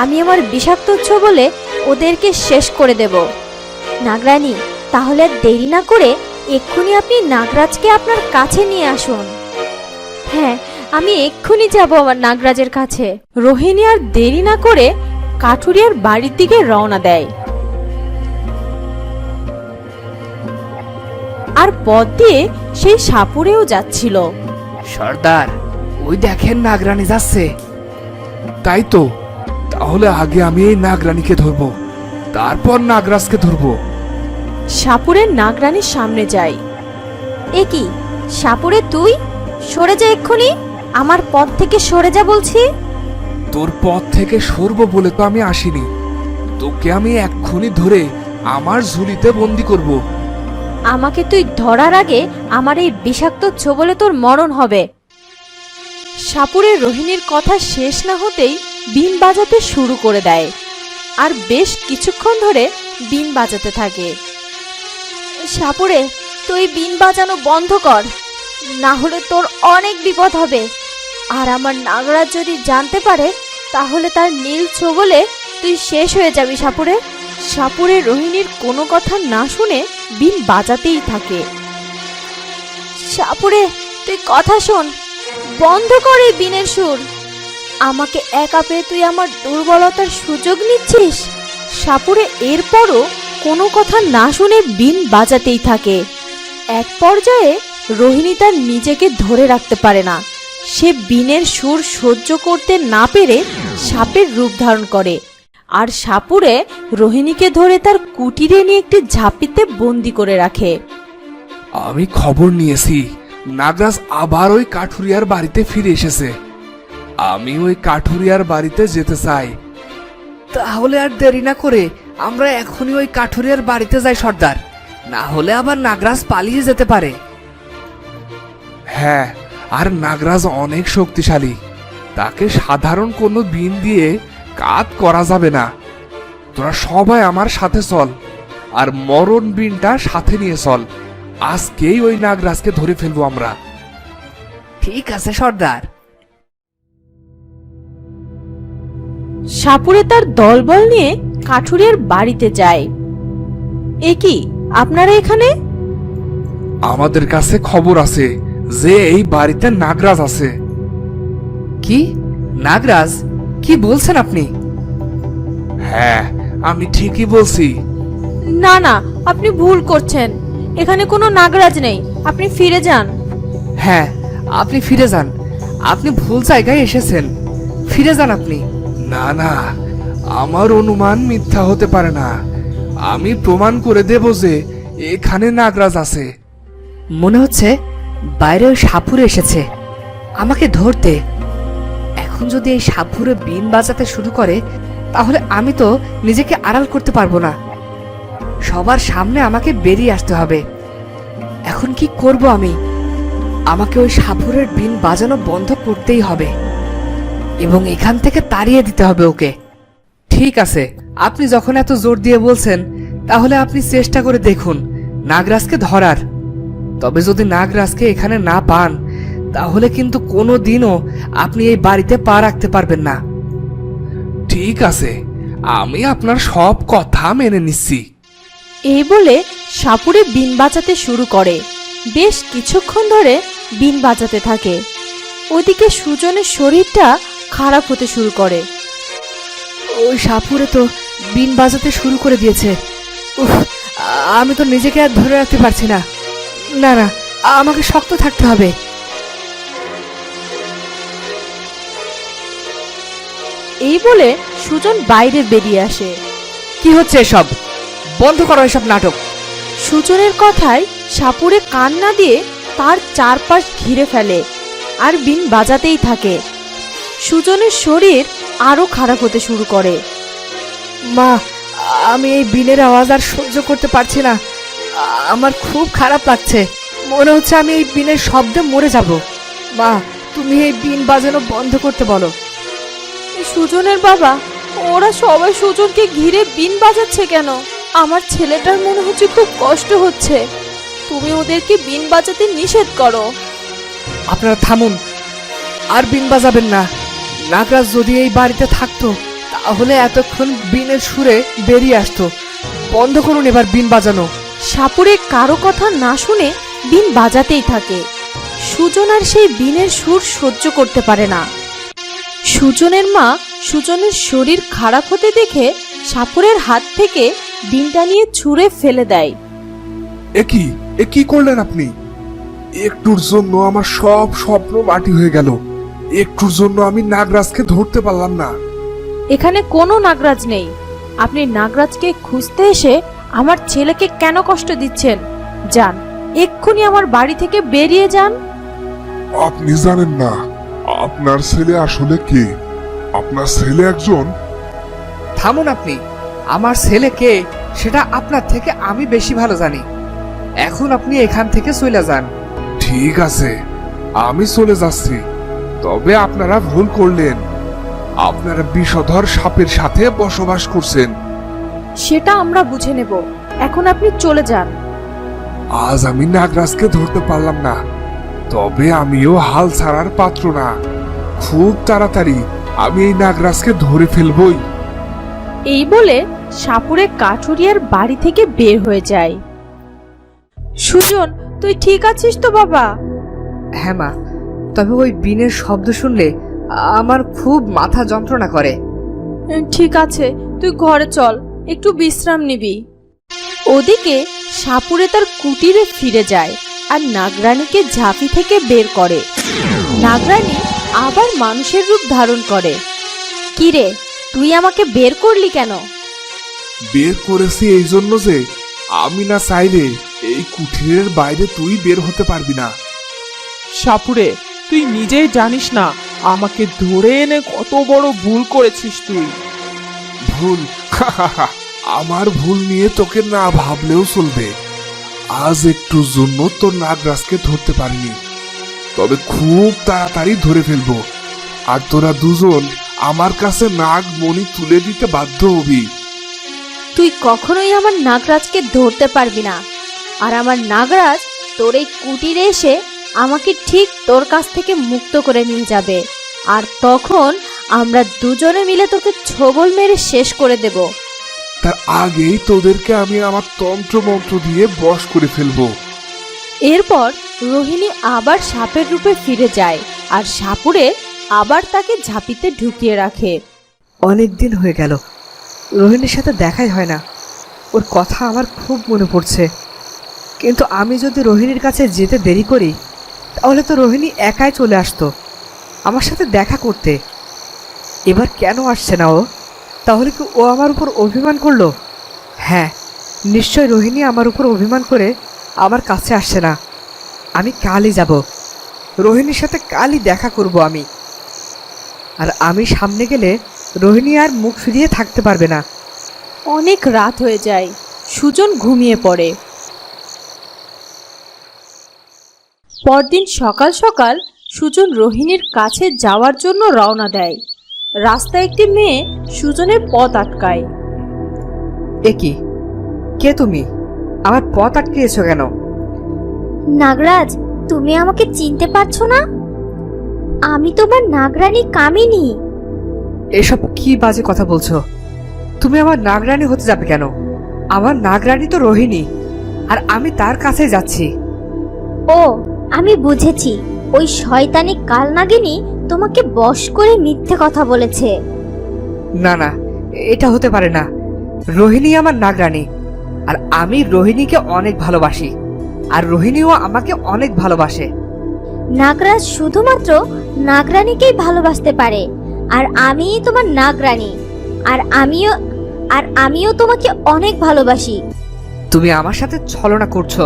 আমি আমার বিষাক্ত বলে ওদেরকে শেষ করে দেব। নাগরানী, তাহলে আর দেরি না করে এক্ষুনি আপনি নাগরাজকে আপনার কাছে নিয়ে আসুন। হ্যাঁ, আমি এক্ষুনি যাব আমার নাগরাজের কাছে। রোহিণী আর দেরি না করে কাঠুরিয়ার বাড়ির দিকে রওনা দেয়। আর পথ দিয়ে সেই সাপুরেও যাচ্ছিল। সর্দার, ওই দেখেন নাগরানী যাচ্ছে। তাই তো, তাহলে আগে আমি এই নাগরানীকে ধরবো, তারপর নাগরাজকে ধরবো। সাপুরের নাগরানীর সামনে যায়। এ কি সাপুরে, তুই সরে যা এক্ষুনি, আমার পথ থেকে সরে যা বলছি। তোর পথ থেকে সরবো বলে তো আমি আসিনি, তোকে আমি এক্ষুনি ধরে আমার ঝুলিতে বন্দি করব। আমাকে তুই ধরার আগে আমার এই বিষাক্ত ছোবলে তোর মরণ হবে। সাপুরের রোহিণীর কথা শেষ না হতেই বিন বাজাতে শুরু করে দেয়, আর বেশ কিছুক্ষণ ধরে বিন বাজাতে থাকে। সাপুরে, তুই বিন বাজানো বন্ধ কর, না হলে তোর অনেক বিপদ হবে। আর আমার নাগরাজ যদি জানতে পারে তাহলে তার নীল ছোবলে তুই শেষ হয়ে যাবি সাপুরে। সাপুরের রোহিণীর কোনো কথা না শুনে বিন বাজাতেই থাকে। সাপুরে, তুই কথা শোন, বন্ধ কর এই বিনের সুর। আমাকে একা পেয়ে তুই আমার দুর্বলতার সুযোগ নিচ্ছিস। সাপুরে এরপরও কোনো কথা না শুনে বিন বাজাতেই থাকে। এক পর্যায়ে রোহিণী তার নিজেকে ধরে রাখতে পারে না। সে বিনের সুর সহ্য করতে না পেরে সাপের রূপ ধারণ করে, আর সাপুরে রোহিণীকে ধরে তার কুটিরে নিয়ে একটি ঝাঁপিতে বন্দি করে রাখে। আমি খবর নিয়েছি, নাগরাজ আবার ওই কাঠুরিয়ার বাড়িতে ফিরে এসেছে। আমি ওই কাঠুরিয়ার বাড়িতে যেতে চাই। তাহলে আর দেরি না করে আমরা এখনই ওই কাঠুরিয়ার বাড়িতে যাই সর্দার, না হলে আবার নাগরাজ পালিয়ে যেতে পারে। হ্যাঁ, আর নাগরাজ অনেক শক্তিশালী, তাকে সাধারণ কোনো বিন দিয়ে কাজ করা যাবে না। তোরা সবাই আমার সাথে চল, আর মরণ বিনটা সাথে নিয়ে চল। আজকেই ওই নাগরাজকে ধরে ফেলবো আমরা। ঠিক আছে সর্দার। সাপুরে তার দলবল নিয়ে কাঠুরিয়ার বাড়িতে যায়। এ কি, আপনারা এখানে? আমাদের কাছে খবর আছে যে এই বাড়িতে নাগরাজ আছে। কি নাগরাজ? কি বলছেন আপনি? হ্যাঁ, আমি ঠিকই বলছি। না না, আপনি ভুল করছেন, এখানে কোনো নাগরাজ নেই, আপনি ফিরে যান। হ্যাঁ, আপনি ফিরে যান, আপনি ভুল জায়গায় এসেছেন, ফিরে যান আপনি। না না, আমার অনুমান মিথ্যা হতে পারে না। আমি প্রমাণ করে দেব যে এখানে নাগরাজ আছে। মনে হচ্ছে বাইরে ওই সাপুরে এসেছে আমাকে ধরতে। এখন যদি এই সাপুরে বিন বাজাতে শুরু করে তাহলে আমি তো নিজেকে আড়াল করতে পারবো না। সবার সামনে আমাকে বেরিয়ে আসতে হবে। এখন কি করব আমি? আমাকে ওই সাপুরের বিন বাজানো বন্ধ করতেই হবে এবং এখান থেকে তাড়িয়ে দিতে হবে ওকে। ঠিক আছে, আপনি যখন এত জোর দিয়ে বলছেন তাহলে আপনি চেষ্টা করে দেখুন নাগরাজকে ধরার। তবে যদি নাগরাজকে এখানে না পান তাহলে কিন্তু কোনো দিনও আপনি এই বাড়িতে পা রাখতে পারবেন না। ঠিক আছে, আমি আপনার সব কথা মেনে নিচ্ছি। এই বলে সাপুরে বিন বাজাতে শুরু করে। বেশ কিছুক্ষণ ধরে বিন বাজাতে থাকে। ওদিকে সুজনের শরীরটা খারাপ হতে শুরু করে। ওই সাপুরে তো বিন বাজাতে শুরু করে দিয়েছে। উফ, আমি তো নিজেকে আর ধরে রাখতে পারছি না। না না, আমাকে শক্ত থাকতে হবে। এই বলে সুজন বাইরে বেরিয়ে আসে। কি হচ্ছে এসব? বন্ধ করো এসব নাটক। সুজনের কথায় সাপুরে কান না দিয়ে তার চারপাশ ঘিরে ফেলে আর বিন বাজাতেই থাকে। সুজনের শরীর আরো খারাপ হতে শুরু করে। মা, আমি এই বিনের আওয়াজ আর সহ্য করতে পারছি না। আমার খুব খারাপ লাগছে। মনে হচ্ছে আমি এই বিনের শব্দে মরে যাব। মা, তুমি এই বিন বাজানো বন্ধ করতে বলো। সুজনের বাবা, ওরা সবাই সুজনকে ঘিরে বিন বাজাচ্ছে কেন? আমার ছেলেটার মনে হচ্ছে খুব কষ্ট হচ্ছে। তুমি ওদেরকে বিন বাজাতে নিষেধ করো। আপনারা থামুন, আর বিন বাজাবেন না। নাগরাজ যদি এই বাড়িতে থাকতো তাহলে এতক্ষণ বিনের সুরে বেরিয়ে আসতো। বন্ধ করুন এবার বিন বাজানো। সাপুরে কারো কথা না শুনে বিন বাজাতেই থাকে। সুজন আর সেই বিনের সুর সহ্য করতে পারে না। সুজনের মা সুজনের শরীর খারাপ হতে দেখে সাপুরের হাত থেকে বিনটা নিয়ে ছুঁড়ে ফেলে দেয়। এ কি করলেন আপনি? একটুর জন্য আমার সব স্বপ্ন মাটি হয়ে গেল। একটুর জন্য আমি নাগরাজকে ধরতে পারলাম না। এখানে কোনো নাগরাজ নেই। আপনি নাগরাজকে খুঁজতে এসে আমার ছেলেকে কেন কষ্ট দিচ্ছেন? যান, এক্ষুনি আমার বাড়ি থেকে বেরিয়ে যান। আপনি জানেন না আপনার ছেলে আসলে কে? আপনার ছেলে একজন... থামুন আপনি। আমার ছেলে কে সেটা আপনার থেকে আমি বেশি ভালো জানি। এখন আপনি এখান থেকে চলে যান। ঠিক আছে, আমি চলে যাচ্ছি। তবে আপনারা ভুল করলেন। আপনারা বিষধর সাপের সাথে বসবাস করছেন। সেটা আমরা বুঝে নেব। এখন আপনি চলে যান। আজ আমি নাগরাজকে ধরতে পারলাম না, তবে আমিও হাল ছাড়ার পাত্র না। খুব তাড়াতাড়ি আমি এই নাগরাজকে ধরে ফেলবই। এই বলে সাপুরে কাঠুরিয়ার বাড়ি থেকে বের হয়ে যায়। সুজন, তুই ঠিক আছিস তো বাবা? হ্যাঁ মা, তবে ওই বিনের শব্দ শুনলে আমার খুব মাথা যন্ত্রণা করে। ঠিক আছে, তুই ঘরে চল, একটু বিশ্রাম নিবি। ওদিকে সাপুরে তার কুটিরে ফিরে যায় আর নাগরানীকে ঝাঁপি থেকে বের করে। নাগরানী আবার মানুষের রূপ ধারণ করে। কি রে, তুই আমাকে বের করলি কেন? বের করেছি এই জন্য যে আমি না চাইলে এই কুঠিরের বাইরে তুই বের হতে পারবি না। সাপুরে, তুই নিজেই জানিস না আমাকে ধরে এনে কত বড় ভুল করেছিস তুই। ভুল? আমার ভুল নিয়ে তোকে না ভাবলেও চলবে। আজ একটুর জন্য তোর নাগরাজকে ধরতে পারিনি, তবে খুব তাড়াতাড়ি ধরে ফেলবো। আর তোরা দুজন আমার কাছে নাগ মণি তুলে দিতে বাধ্য হবি। তুই কখনোই আমার নাগরাজকে ধরতে পারবি না। আর আমার নাগরাজ তোর এই কুটিরে এসে আমাকে ঠিক তোর কাছ থেকে মুক্ত করে নিয়ে যাবে। আর তখন আমরা দুজনে মিলে তোকে ছোবল মেরে শেষ করে দেব। তার আগেই তোদেরকে আমি আমার তন্ত্র মন্ত্র দিয়ে বশ করে ফেলবো। এরপর রোহিণী আবার সাপের রূপে ফিরে যায় আর সাপুরে আবার তাকে ঝাঁপিতে ঢুকিয়ে রাখে। অনেক দিন হয়ে গেল রোহিণীর সাথে দেখাই হয় না। ওর কথা আমার খুব মনে পড়ছে। কিন্তু আমি যদি রোহিণীর কাছে যেতে দেরি করি তাহলে তো রোহিণী একাই চলে আসতো আমার সাথে দেখা করতে। এবার কেন আসছে না ও? তাহলে কি ও আমার উপর অভিমান করলো? হ্যাঁ, নিশ্চয় রোহিণী আমার উপর অভিমান করে আমার কাছে আসছে না। আমি কালই যাব, রোহিণীর সাথে কালই দেখা করব আমি। আর আমি সামনে গেলে রোহিণী আর মুখ ফিরিয়ে থাকতে পারবে না। অনেক রাত হয়ে যায়, সুজন ঘুমিয়ে পড়ে। পরদিন সকাল সকাল সুজন রোহিণীর কাছে যাওয়ার জন্য রওনা দেয়। রাস্তায় একটি মেয়ে সুজনের পথ আটকায়। এ কি? কে তুমি? আমার পথ আটকিয়েছো কেন? নাগরাজ, তুমি আমাকে চিনতে পারছো না? আমি তোমার নাগরানী কামিনী। এসব কি বাজে কথা বলছো? তুমি আমার নাগরানী হতে যাবে কেন? আমার নাগরানী তো রোহিণী, আর আমি তার কাছে যাচ্ছি। ও, আমি বুঝেছি, ওই শয়তানি কালনাগিনী তোমাকে বশ করে মিথ্যে কথা বলেছে। না না, এটা হতে পারে না। রোহিণী আমার নাগরানী, আর আমি রোহিণীকে অনেক ভালোবাসি, আর রোহিণীও আমাকে অনেক ভালোবাসে। নাগরাজ শুধুমাত্র নাগরানীকেই ভালোবাসতে পারে, আর আমিই তোমার নাগরানী, আর আমিও তোমাকে অনেক ভালোবাসি। তুমি আমার সাথে ছলনা করছো।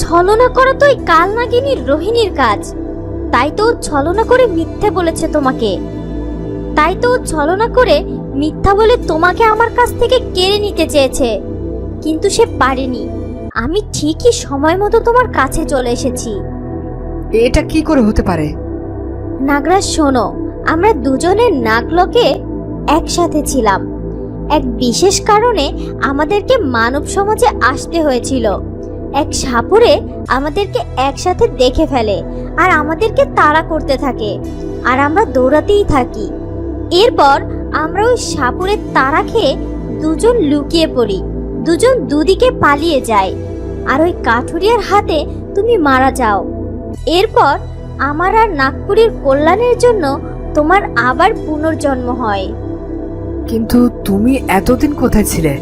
ছলনা করা তো ওই কালনাগিনীর রোহিণীর কাজ। তাই তো ও ছলনা করে মিথ্যে বলেছে তোমাকে। তাই তো ও ছলনা করে মিথ্যা বলে তোমাকে আমার কাছ থেকে কেড়ে নিতে চেয়েছে, কিন্তু সে পারেনি। আমি ঠিকই সময় মতো তোমার কাছে চলে এসেছি। এটা কি করে হতে পারে? নাগরাজ শোনো, আমরা দুজনে নাগলোকে একসাথে ছিলাম। এক বিশেষ কারণে আমাদেরকে মানব সমাজে আসতে হয়েছিল। এক সাপুড়ে আমাদেরকে একসাথে দেখে ফেলে আর আমাদেরকে তাড়া করতে থাকে, আর আমরা দৌড়াতেই থাকি। এরপর আমরা ওই সাপুড়ের তাড়া খেয়ে দুজন লুকিয়ে পড়ি, দুজন দুদিকে পালিয়ে যায়, আর ওই কাঠুরিয়ার হাতে তুমি মারা যাও। এরপর আমার আর নাগপুরীর কল্যাণের জন্য তোমার আবার পুনর্জন্ম হয়। কিন্তু তুমি এতদিন কোথায় ছিলে?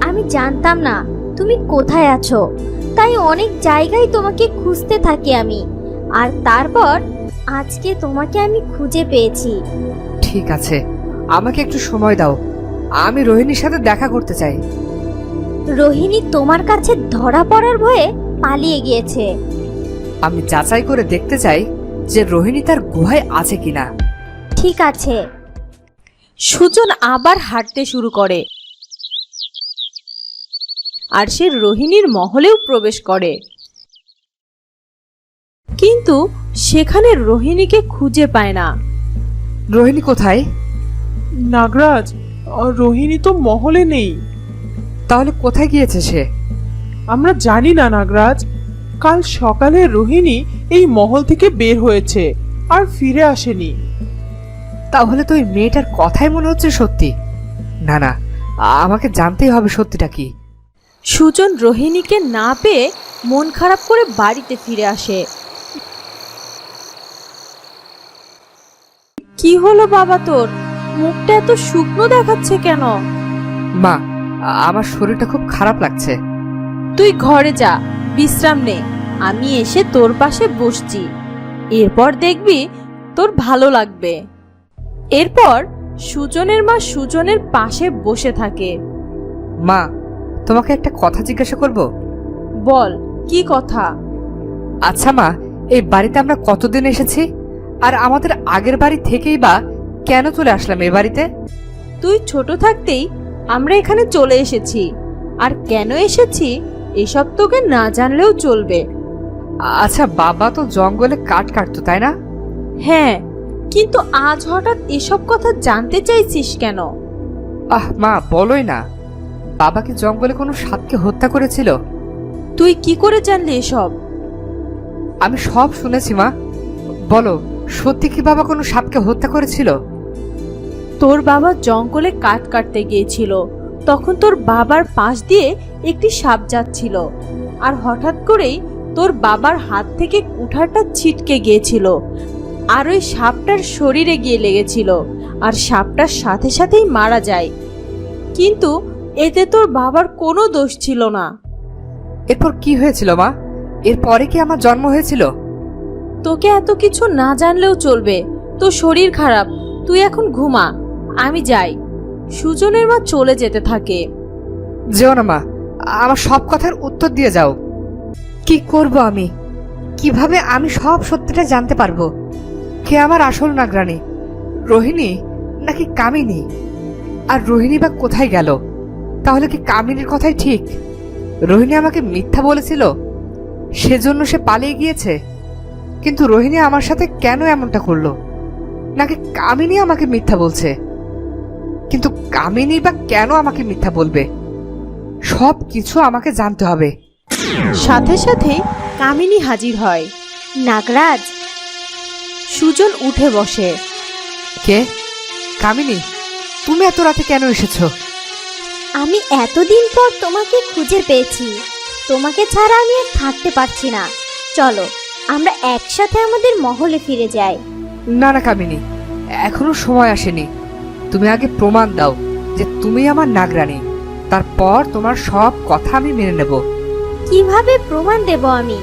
আমি জানতাম না তুমি কোথায় আছো, তাই অনেক জায়গায় তোমাকে খুঁজতে থাকি আমি, আর তারপর আজকে তোমাকে আমি খুঁজে পেয়েছি। ঠিক আছে, আমাকে একটু সময় দাও, আমি রোহিণীর সাথে দেখা করতে চাই। রোহিণী তোমার কাছে ধরা পড়ার ভয়ে পালিয়ে গিয়েছে। আমি যাচাই করে দেখতে চাই যে রোহিণী তার গুহায় আছে কিনা। ঠিক আছে। সুজন আবার হাঁটতে শুরু করে, আর সে রোহিণীর মহলেও প্রবেশ করে। কিন্তু সেখানে রোহিণীকে খুঁজে পায় না। রোহিণী কোথায়? নাগরাজ, রোহিণী তো মহলে নেই। তাহলে কোথায় গিয়েছে সে? আমরা জানি না নাগরাজ। কাল সকালে রোহিণী এই মহল থেকে বের হয়েছে আর ফিরে আসেনি। তাহলে তো ওই মেয়েটার কথাই মনে হচ্ছে সত্যি। না না, আমাকে জানতেই হবে সত্যিটা কি। সুজন রোহিণীকে না পেয়ে মন খারাপ করে বাড়িতে ফিরে আসে। কি হলো বাবা, তোর মুখটা এত শুকনো দেখাচ্ছে কেন? মা, আমার শরীরটা খুব খারাপ লাগছে। তুই ঘরে যা, বিশ্রাম নে, আমি এসে তোর পাশে বসছি। এরপর দেখবি তোর ভালো লাগবে। এরপর সুজনের মা সুজনের পাশে বসে থাকে। মা, তোমাকে একটা কথা জিজ্ঞাসা করব? বল, কি কথা? আচ্ছা মা, এই বাড়িতে আমরা কতদিন এসেছি, আর আমাদের আগের বাড়ি থেকেই বা কেন চলে আসলাম এ বাড়িতে? তুই ছোট থাকতেই আমরা এখানে চলে এসেছি, আর কেন এসেছি এসব তোকে না জানলেও চলবে। আচ্ছা, বাবা তো জঙ্গলে কাঠ কাটতো, তাই না? হ্যাঁ, কিন্তু আজ হঠাৎ এসব কথা জানতে চাইছিস কেন? মা, বলোই না। বাবা কি জঙ্গলে কোনো সাপকে হত্যা করেছিল? তুই কি করে জানলি এসব? আমি সব শুনেছি মা। বলো, সত্যি কি বাবা কোনো সাপকে হত্যা করেছিল? তোর বাবা জঙ্গলে কাঠ কাটতে গিয়েছিল, তখন তোর বাবার পাশ দিয়ে একটি সাপ যাচ্ছিল, আর হঠাৎ করেই তোর বাবার হাত থেকে কুঠারটা ছিটকে গিয়েছিল, আর ওই সাপটার শরীরে গিয়ে লেগেছিল, আর সাপটার সাথে সাথেই মারা যায়। কিন্তু এতে তোর বাবার কোনো দোষ ছিল না। এরপর কি হয়েছিল মা? এরপরে কি আমার জন্ম হয়েছিল? তোকে এত কিছু না জানলেও চলবে। তোর শরীর খারাপ, তুই এখন ঘুমা, আমি যাই। সুজনের মা চলে যেতে থাকে। যেও না মা, আমার সব কথার উত্তর দিয়ে যাও। কি করব আমি? কিভাবে আমি সব সত্যিটা জানতে পারবো? কে আমার আসল নাগরানী, রোহিণী নাকি কামিনী? আর রোহিণী বা কোথায় গেল? তাহলে কি কামিনীর কথাই ঠিক? রোহিণী আমাকে মিথ্যা বলেছিল, সেজন্য সে পালিয়ে গিয়েছে। কিন্তু রোহিণী আমার সাথে কেন এমনটা করলো? নাকি কামিনী আমাকে মিথ্যা বলছে? কিন্তু কামিনী বা কেন আমাকে মিথ্যা বলবে? সব কিছু আমাকে জানতে হবে। সাথে সাথে কামিনী হাজির হয়। নাগরাজ, সুজন উঠে বসে। কে? কামিনী, তুমি এত রাতে কেন এসেছো? আমি এতদিন পর তোমাকে খুঁজে পেয়েছি। তোমাকে ছাড়া আমি আর থাকতে পারছি না। চলো আমরা একসাথে আমাদের মহলে ফিরে যাই। না না কামিনী, এখনো সময় আসেনি। তুমি আগে প্রমাণ দাও যে তুমি আমার নাগরানী, তারপর তোমার সব কথা আমি মেনে নেব। কিভাবে প্রমাণ দেব আমি?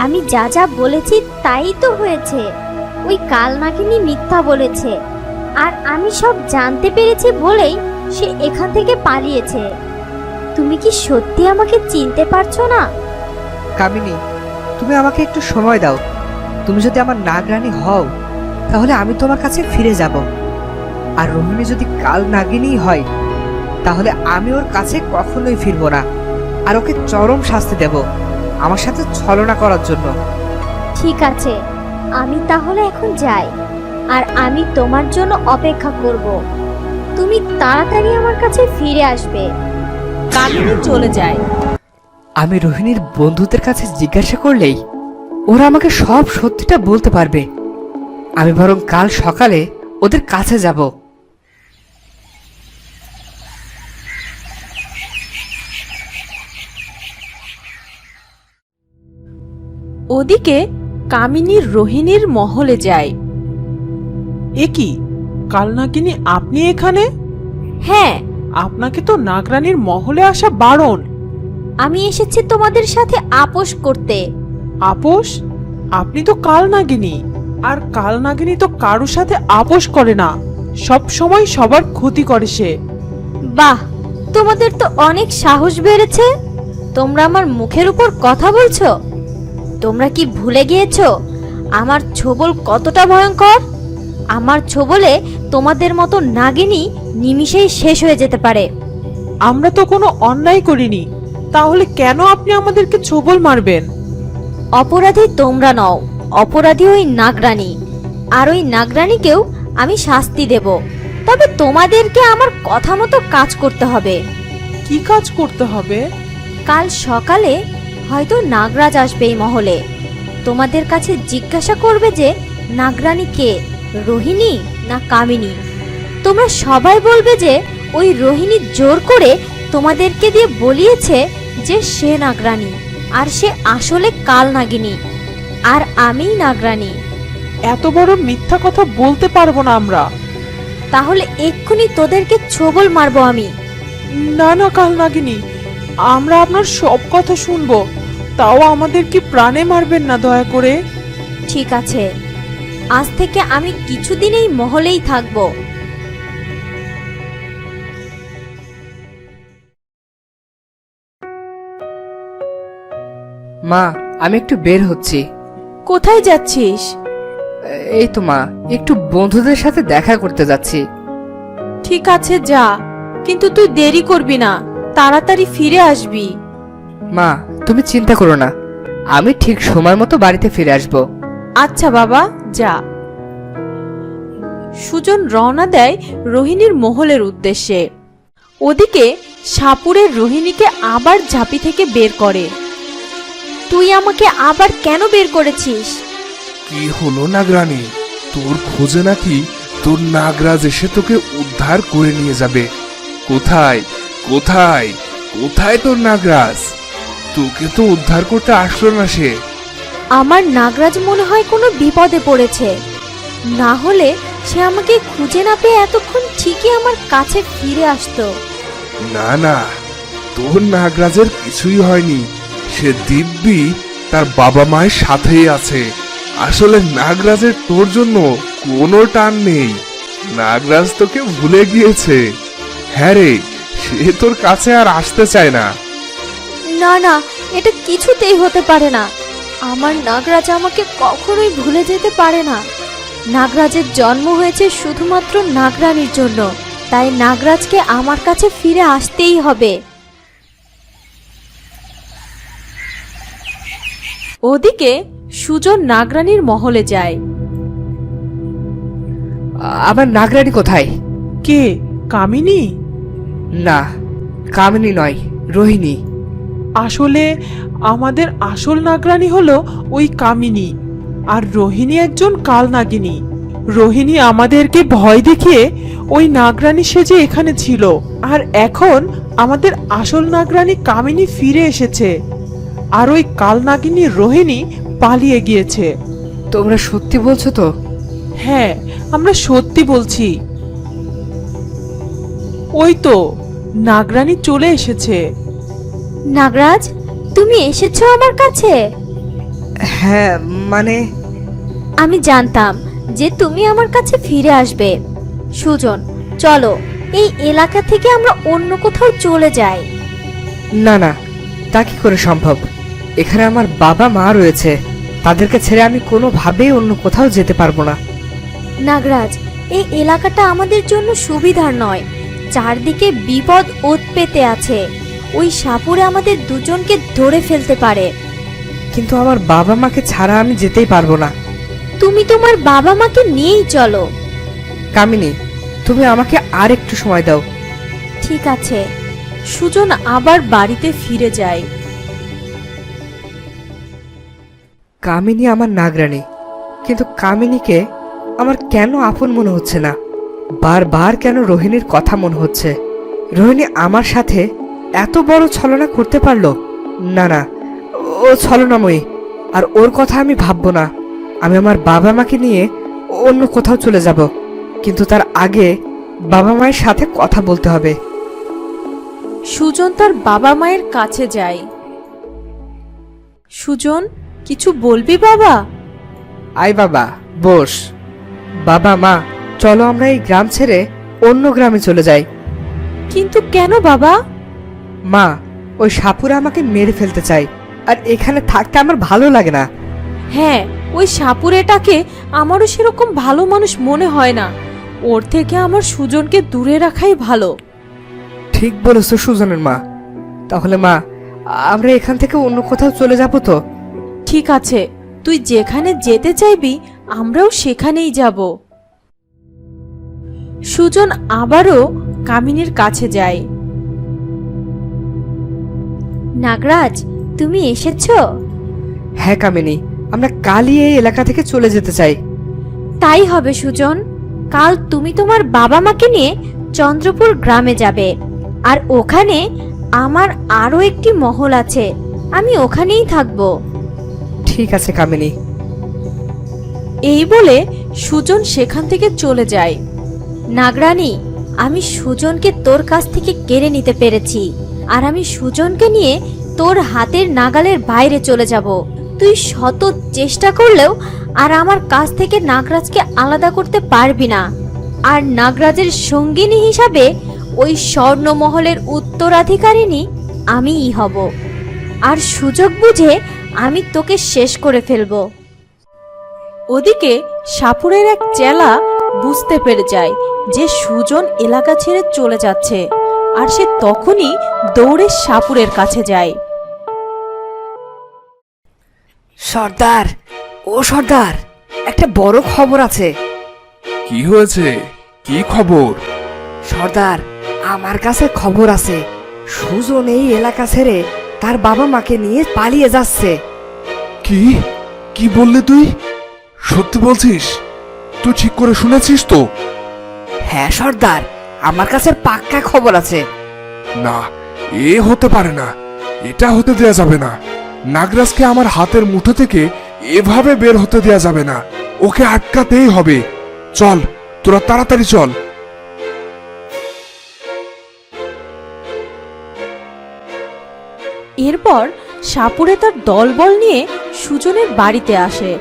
আমি যা যা বলেছি তাই তো হয়েছে। ওই কালনাগিনী মিথ্যা বলেছে, আর আমি সব জানতে পেরেছি বলেই সে এখান থেকে পালিয়েছে। তুমি কি সত্যি আমাকে চিনতে পারছো না? কামিনী, তুমি আমাকে একটু সময় দাও। তুমি যদি আমার নাগরানী হও, তাহলে আমি তোমার কাছে ফিরে যাব। আর রোহিণী যদি কাল নাগিনী হয়, তাহলে আমি ওর কাছে কখনোই ফিরবো না, আর ওকে চরম শাস্তি দেব আমার সাথে ছলনা করার জন্য। ঠিক আছে, আমি তাহলে এখন যাই, আর আমি তোমার জন্য অপেক্ষা করব। তুমি তাড়াতাড়ি আমার কাছে ফিরে আসবে। কামিনী চলে যায়। আমি রোহিণীর বন্ধুদের কাছে জিজ্ঞাসা করলেই ওরা আমাকে সব সত্যিটা বলতে পারবে। আমি বরং কাল সকালে ওদের কাছে যাব। ওদিকে কামিনীর রোহিণীর মহলে যায়। এ কি, কালনাগিনী আপনি এখানে? হ্যাঁ, আপনাকে তো নাগরানীর মহলে আসা বারণ। আমি এসেছি তোমাদের সাথে আপোষ করতে। আপোষ? আপনি তো কালনাগিনী, আর কালনাগিনী তো কারোর সাথে আপোষ করে না, সব সময় সবার ক্ষতি করে সে। বাহ, তোমাদের তো অনেক সাহস বেড়েছে। তোমরা আমার মুখের উপর কথা বলছো। তোমরা কি ভুলে গিয়েছো আমার ছোবল কতটা ভয়ঙ্কর? আমার ছোবলে তোমাদের মতো নাগিনী নিমিষেই শেষ হয়ে যেতে পারে। আমরা তো কোনো অন্যায় করিনি, তাহলে কেন আপনি আমাদেরকে ছোবল মারবেন? অপরাধী তোমরা নও, অপরাধী ওই নাগরানী। আর ওই নাগরানীকেও আমি শাস্তি দেব। তবে তোমাদেরকে আমার কথা মতো কাজ করতে হবে। কি কাজ করতে হবে? কাল সকালে হয়তো নাগরাজ আসবে এই মহলে। তোমাদের কাছে জিজ্ঞাসা করবে যে নাগরানী কে, রোহিণী না কামিনী। তোমরা সবাই বলবে যে ওই রোহিণী জোর করে তোমাদেরকে দিয়ে বলিয়েছে যে সে নাগরানী, আর সে আসলে কাল নাগিনী, আর আমিই নাগরানী। এত বড় মিথ্যা কথা বলতে পারবো না আমরা। তাহলে এক্ষুনি তোদেরকে ছোবল মারবো আমি। না না কালনাগিনী, আমরা আপনার সব কথা শুনবো, তাও আমাদের কি প্রাণে মারবেন না দয়া করে? ঠিক আছে, আজ থেকে আমি কিছুদিন এই মহলেই থাকবো। মা, আমি একটু বের হচ্ছি। কোথায় যাচ্ছিস? এই তো মা, একটু বন্ধুদের সাথে দেখা করতে যাচ্ছি। ঠিক আছে যা, কিন্তু তুই দেরি করবি না, তাড়াতাড়ি ফিরে আসবি। মা, তুমি চিন্তা করো না, আমি ঠিক সময় মতো বাড়িতে ফিরে আসব। আচ্ছা বাবা, যা। সুজন রওনা দেয় রোহিণীর মহলের উদ্দেশ্যে। ওদিকে সাপুরের রোহিণীকে আবার ঝাঁপি থেকে বের করে। তুই আমাকে আবার কেন বের করেছিস? কি হলো নাগরানী? তোর খোঁজে নাকি তোর নাগরাজ এসে তোকে উদ্ধার করে নিয়ে যাবে। কোথায় কোথায় কোথায় তোর নাগরাজ? তোকে তো উদ্ধার করতে আসলো না সে। আমার নাগরাজ মনে হয় কোনো বিপদে পড়েছে। না হলে সে আমাকে খুঁজে না পেয়ে এতক্ষণ ঠিকই আমার কাছে ফিরে আসতো। না না, তোর নাগরাজের কিছুই হয়নি, সে দিব্যি তার বাবা মায়ের সাথেই আছে। আসলে নাগরাজের তোর জন্য কোনো টান নেই। নাগরাজ তোকে ভুলে গিয়েছে। হ্যাঁ রে, সে তোর কাছে আর আসতে চায় না। না না, এটা কিছুতেই হতে পারে না। আমার নাগরাজ আমাকে কখনোই ভুলে যেতে পারে না। নাগরাজের জন্ম হয়েছে শুধুমাত্র নাগরানীর জন্য, তাই নাগরাজকে আমার কাছে ফিরে আসতেই হবে। ওদিকে সুজন নাগরানীর মহলে যায়। আমার নাগরানী কোথায়? কে? কামিনী? না, কামিনী নয়, রোহিণী। আসলে আমাদের আসল নাগরানী হলো ওই কামিনী, আর রোহিণী একজন কালনাগিনী। রোহিণী আমাদেরকে ভয় দেখিয়ে ওই নাগরানী সেজে এখানে ছিল, আর এখন আমাদের আসল নাগরানী কামিনী ফিরে এসেছে, আর ওই কালনাগিনী রোহিণী পালিয়ে গিয়েছে। তোমরা সত্যি বলছো তো? হ্যাঁ, আমরা সত্যি বলছি। ওই তো নাগরানী চলে এসেছে। নাগরাজ, তুমি এসেছো আমার কাছে? হ্যাঁ, মানে আমি জানতাম যে তুমি আমার কাছে ফিরে আসবে। সুজন, চলো এই এলাকা থেকে আমরা অন্য কোথাও চলে যাই। না না, তা কি করে সম্ভব? এখানে আমার বাবা মা রয়েছে, তাদেরকে ছেড়ে আমি কোনোভাবেই অন্য কোথাও যেতে পারবো না। নাগরাজ, এই এলাকাটা আমাদের জন্য সুবিধার নয়। চারদিকে বিপদ ওত পেতে আছে। ওই সাপুরে আমাদের দুজনকে ধরে ফেলতে পারে। কিন্তু আমার বাবা মাকে ছাড়া আমি যেতেই পারবো না। তুমি তোমার বাবা মাকে নিয়েই চলো। কামিনী, তুমি আমাকে আর একটু সময় দাও। ঠিক আছে। সুজন আবার বাড়িতে ফিরে যায়। কামিনী আমার নাগরানী, কিন্তু কামিনীকে আমার কেন আপন মনে হচ্ছে না? বারবার কেন রোহিণীর কথা মনে হচ্ছে? রোহিণী আমার সাথে এত বড় ছলনা করতে পারলো? না না, ও ছলনাময়ী, আর ওর কথা আমি ভাববো না। আমি আমার বাবা মাকে নিয়ে অন্য কোথাও চলে যাব, কিন্তু তার আগে বাবা মায়ের সাথে কথা বলতে হবে। সুজন তার বাবা মায়ের কাছে যায়। সুজন, কিছু বলবি বাবা? আয় বাবা, বস। বাবা মা, চলো আমরা এই গ্রাম ছেড়ে অন্য গ্রামে চলে যাই। কিন্তু কেন বাবা? মা, ওই সাপুরা আমাকে মেরে ফেলতে চাই, আর এখানে থাকতে আমার ভালো লাগে না। হ্যাঁ, ওই সাপুরেটাকে আমারও সেরকম ভালো মানুষ মনে হয় না। ওর থেকে আমার সুজনকে দূরে রাখাই ভালো। ঠিক বলেছো সুজনের মা। তাহলে মা, আমরা এখান থেকে অন্য কোথাও চলে যাব তো? ঠিক আছে, তুই যেখানে যেতে চাইবি আমরাও সেখানেই যাব। সুজন আবারও কামিনীর কাছে যায়। নাগরাজ, তুমি এসেছো? হ্যাঁ কামিনী, আমরা কালই এই এলাকা থেকে চলে যেতে চাই। তাই হবে সুজন। কাল তুমি তোমার বাবা মাকে নিয়ে চন্দ্রপুর গ্রামে যাবে, আর ওখানে আমার আরো একটি মহল আছে, আমি ওখানেই থাকবো। ঠিক আছে কামিনী। এই বলে সুজন সেখান থেকে চলে যায়। নাগরানী, আমি সুজনকে তোর কাছ থেকে কেড়ে নিতে পেরেছি, আর আমি সুজনকে নিয়ে তোর হাতের নাগালের বাইরে চলে যাব। তুই শত চেষ্টা করলেও আর আমার কাছ থেকে নাগরাজকে আলাদা করতে পারবি না। আর নাগরাজের সঙ্গিনী হিসাবে ওই স্বর্ণমহলের উত্তরাধিকারিণী আমিই হব, আর সুযোগ বুঝে আমি তোকে শেষ করে ফেলবো। ওদিকে সাপুরের এক চেলা বুঝতে পেরে যায় যে সুজন এলাকা ছেড়ে চলে যাচ্ছে, আর সে তখনই দৌড়ে সাপুরের কাছে যায়। সর্দার, ও সর্দার, একটা বড় খবর আছে। কি হয়েছে? কি খবর? সর্দার, আমার কাছে খবর আছে। সুজন এই এলাকা ছেড়ে তার বাবা মাকে নিয়ে পালিয়ে যাচ্ছে। কি কি বললি তুই? সত্যি বলছিস? তুই ঠিক করে শুনেছিস তো? হ্যাঁ সর্দার, আমার কাছে পাক্কা খবর আছে। না, এ হতে পারে না। এটা হতে দেয়া যাবে না। নাগরাজকে আমার হাতের মুঠো থেকে এভাবে বের হতে দেয়া যাবে না। ওকে আটকাতেই হবে। চল, তোরা তাড়াতাড়ি চল। এরপর সাপুরে তার দলবল নিয়ে সুজনের বাড়িতে আসে।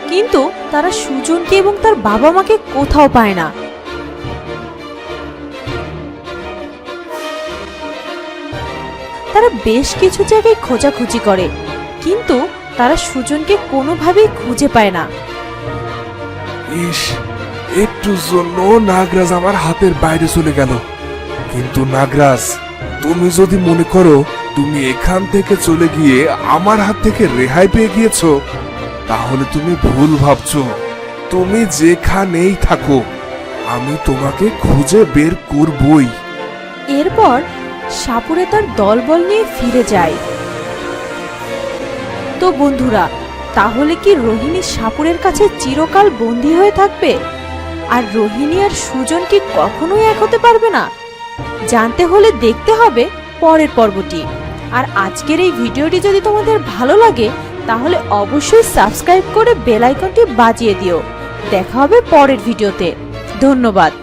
কিন্তু তারা সুজনকে এবং তার বাবা মাকে কোথাও পায় না। তারা বেশ কিছু জায়গায় খোঁজাখুঁজি করে, কিন্তু তারা সুজনকে কোনোভাবেই খুঁজে পায় না। ইস, একটু জন্য নাগরাজ আমার হাতের বাইরে চলে গেল। কিন্তু নাগরাজ, তুমি যদি মনে করো তুমি এখান থেকে চলে গিয়ে আমার হাত থেকে রেহাই পেয়ে গিয়েছো, তাহলে তুমি ভুল ভাবছো। তুমি যেখানেই থাকো, আমি তোমাকে খুঁজে বের করবই। এরপর সাপুরে তার দলবল নিয়ে ফিরে যায়। তো বন্ধুরা, তাহলে কি রোহিণী সাপুরের কাছে চিরকাল বন্দী হয়ে থাকবে? আর রোহিণী আর সুজন কি কখনোই এক হতে পারবে না? জানতে হলে দেখতে হবে পরের পর্বটি। আর আজকের এই ভিডিওটি যদি তোমাদের ভালো লাগে, তাহলে অবশ্যই সাবস্ক্রাইব করে বেল আইকনটি বাজিয়ে দিও। দেখা হবে পরের ভিডিওতে। ধন্যবাদ।